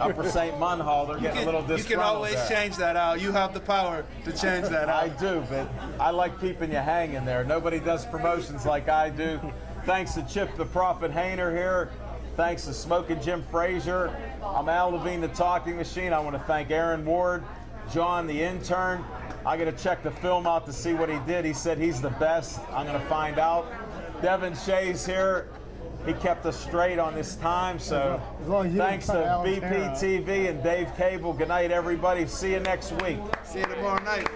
[SPEAKER 1] Upper St. Munhall, they're getting a little disgruntled.
[SPEAKER 9] You can always
[SPEAKER 1] there.
[SPEAKER 9] change that out. You have the power to change that
[SPEAKER 1] I
[SPEAKER 9] out.
[SPEAKER 1] do, but I like keeping you hanging there. Nobody does promotions like I do. Thanks to Chip the Prophet Hayner here. Thanks to Smoking Jim Frazier. I'm Al Levine, the Talking Machine. I want to thank Aaron Ward, John, the intern. I got to check the film out to see what he did. He said he's the best. I'm going to find out. Devin Shea's here. He kept us straight on this time. So
[SPEAKER 2] As long as you
[SPEAKER 1] thanks to
[SPEAKER 2] didn't cut Alan's hair out.
[SPEAKER 1] BPTV and Dave Cable. Good night, everybody. See you next week.
[SPEAKER 9] See you tomorrow night.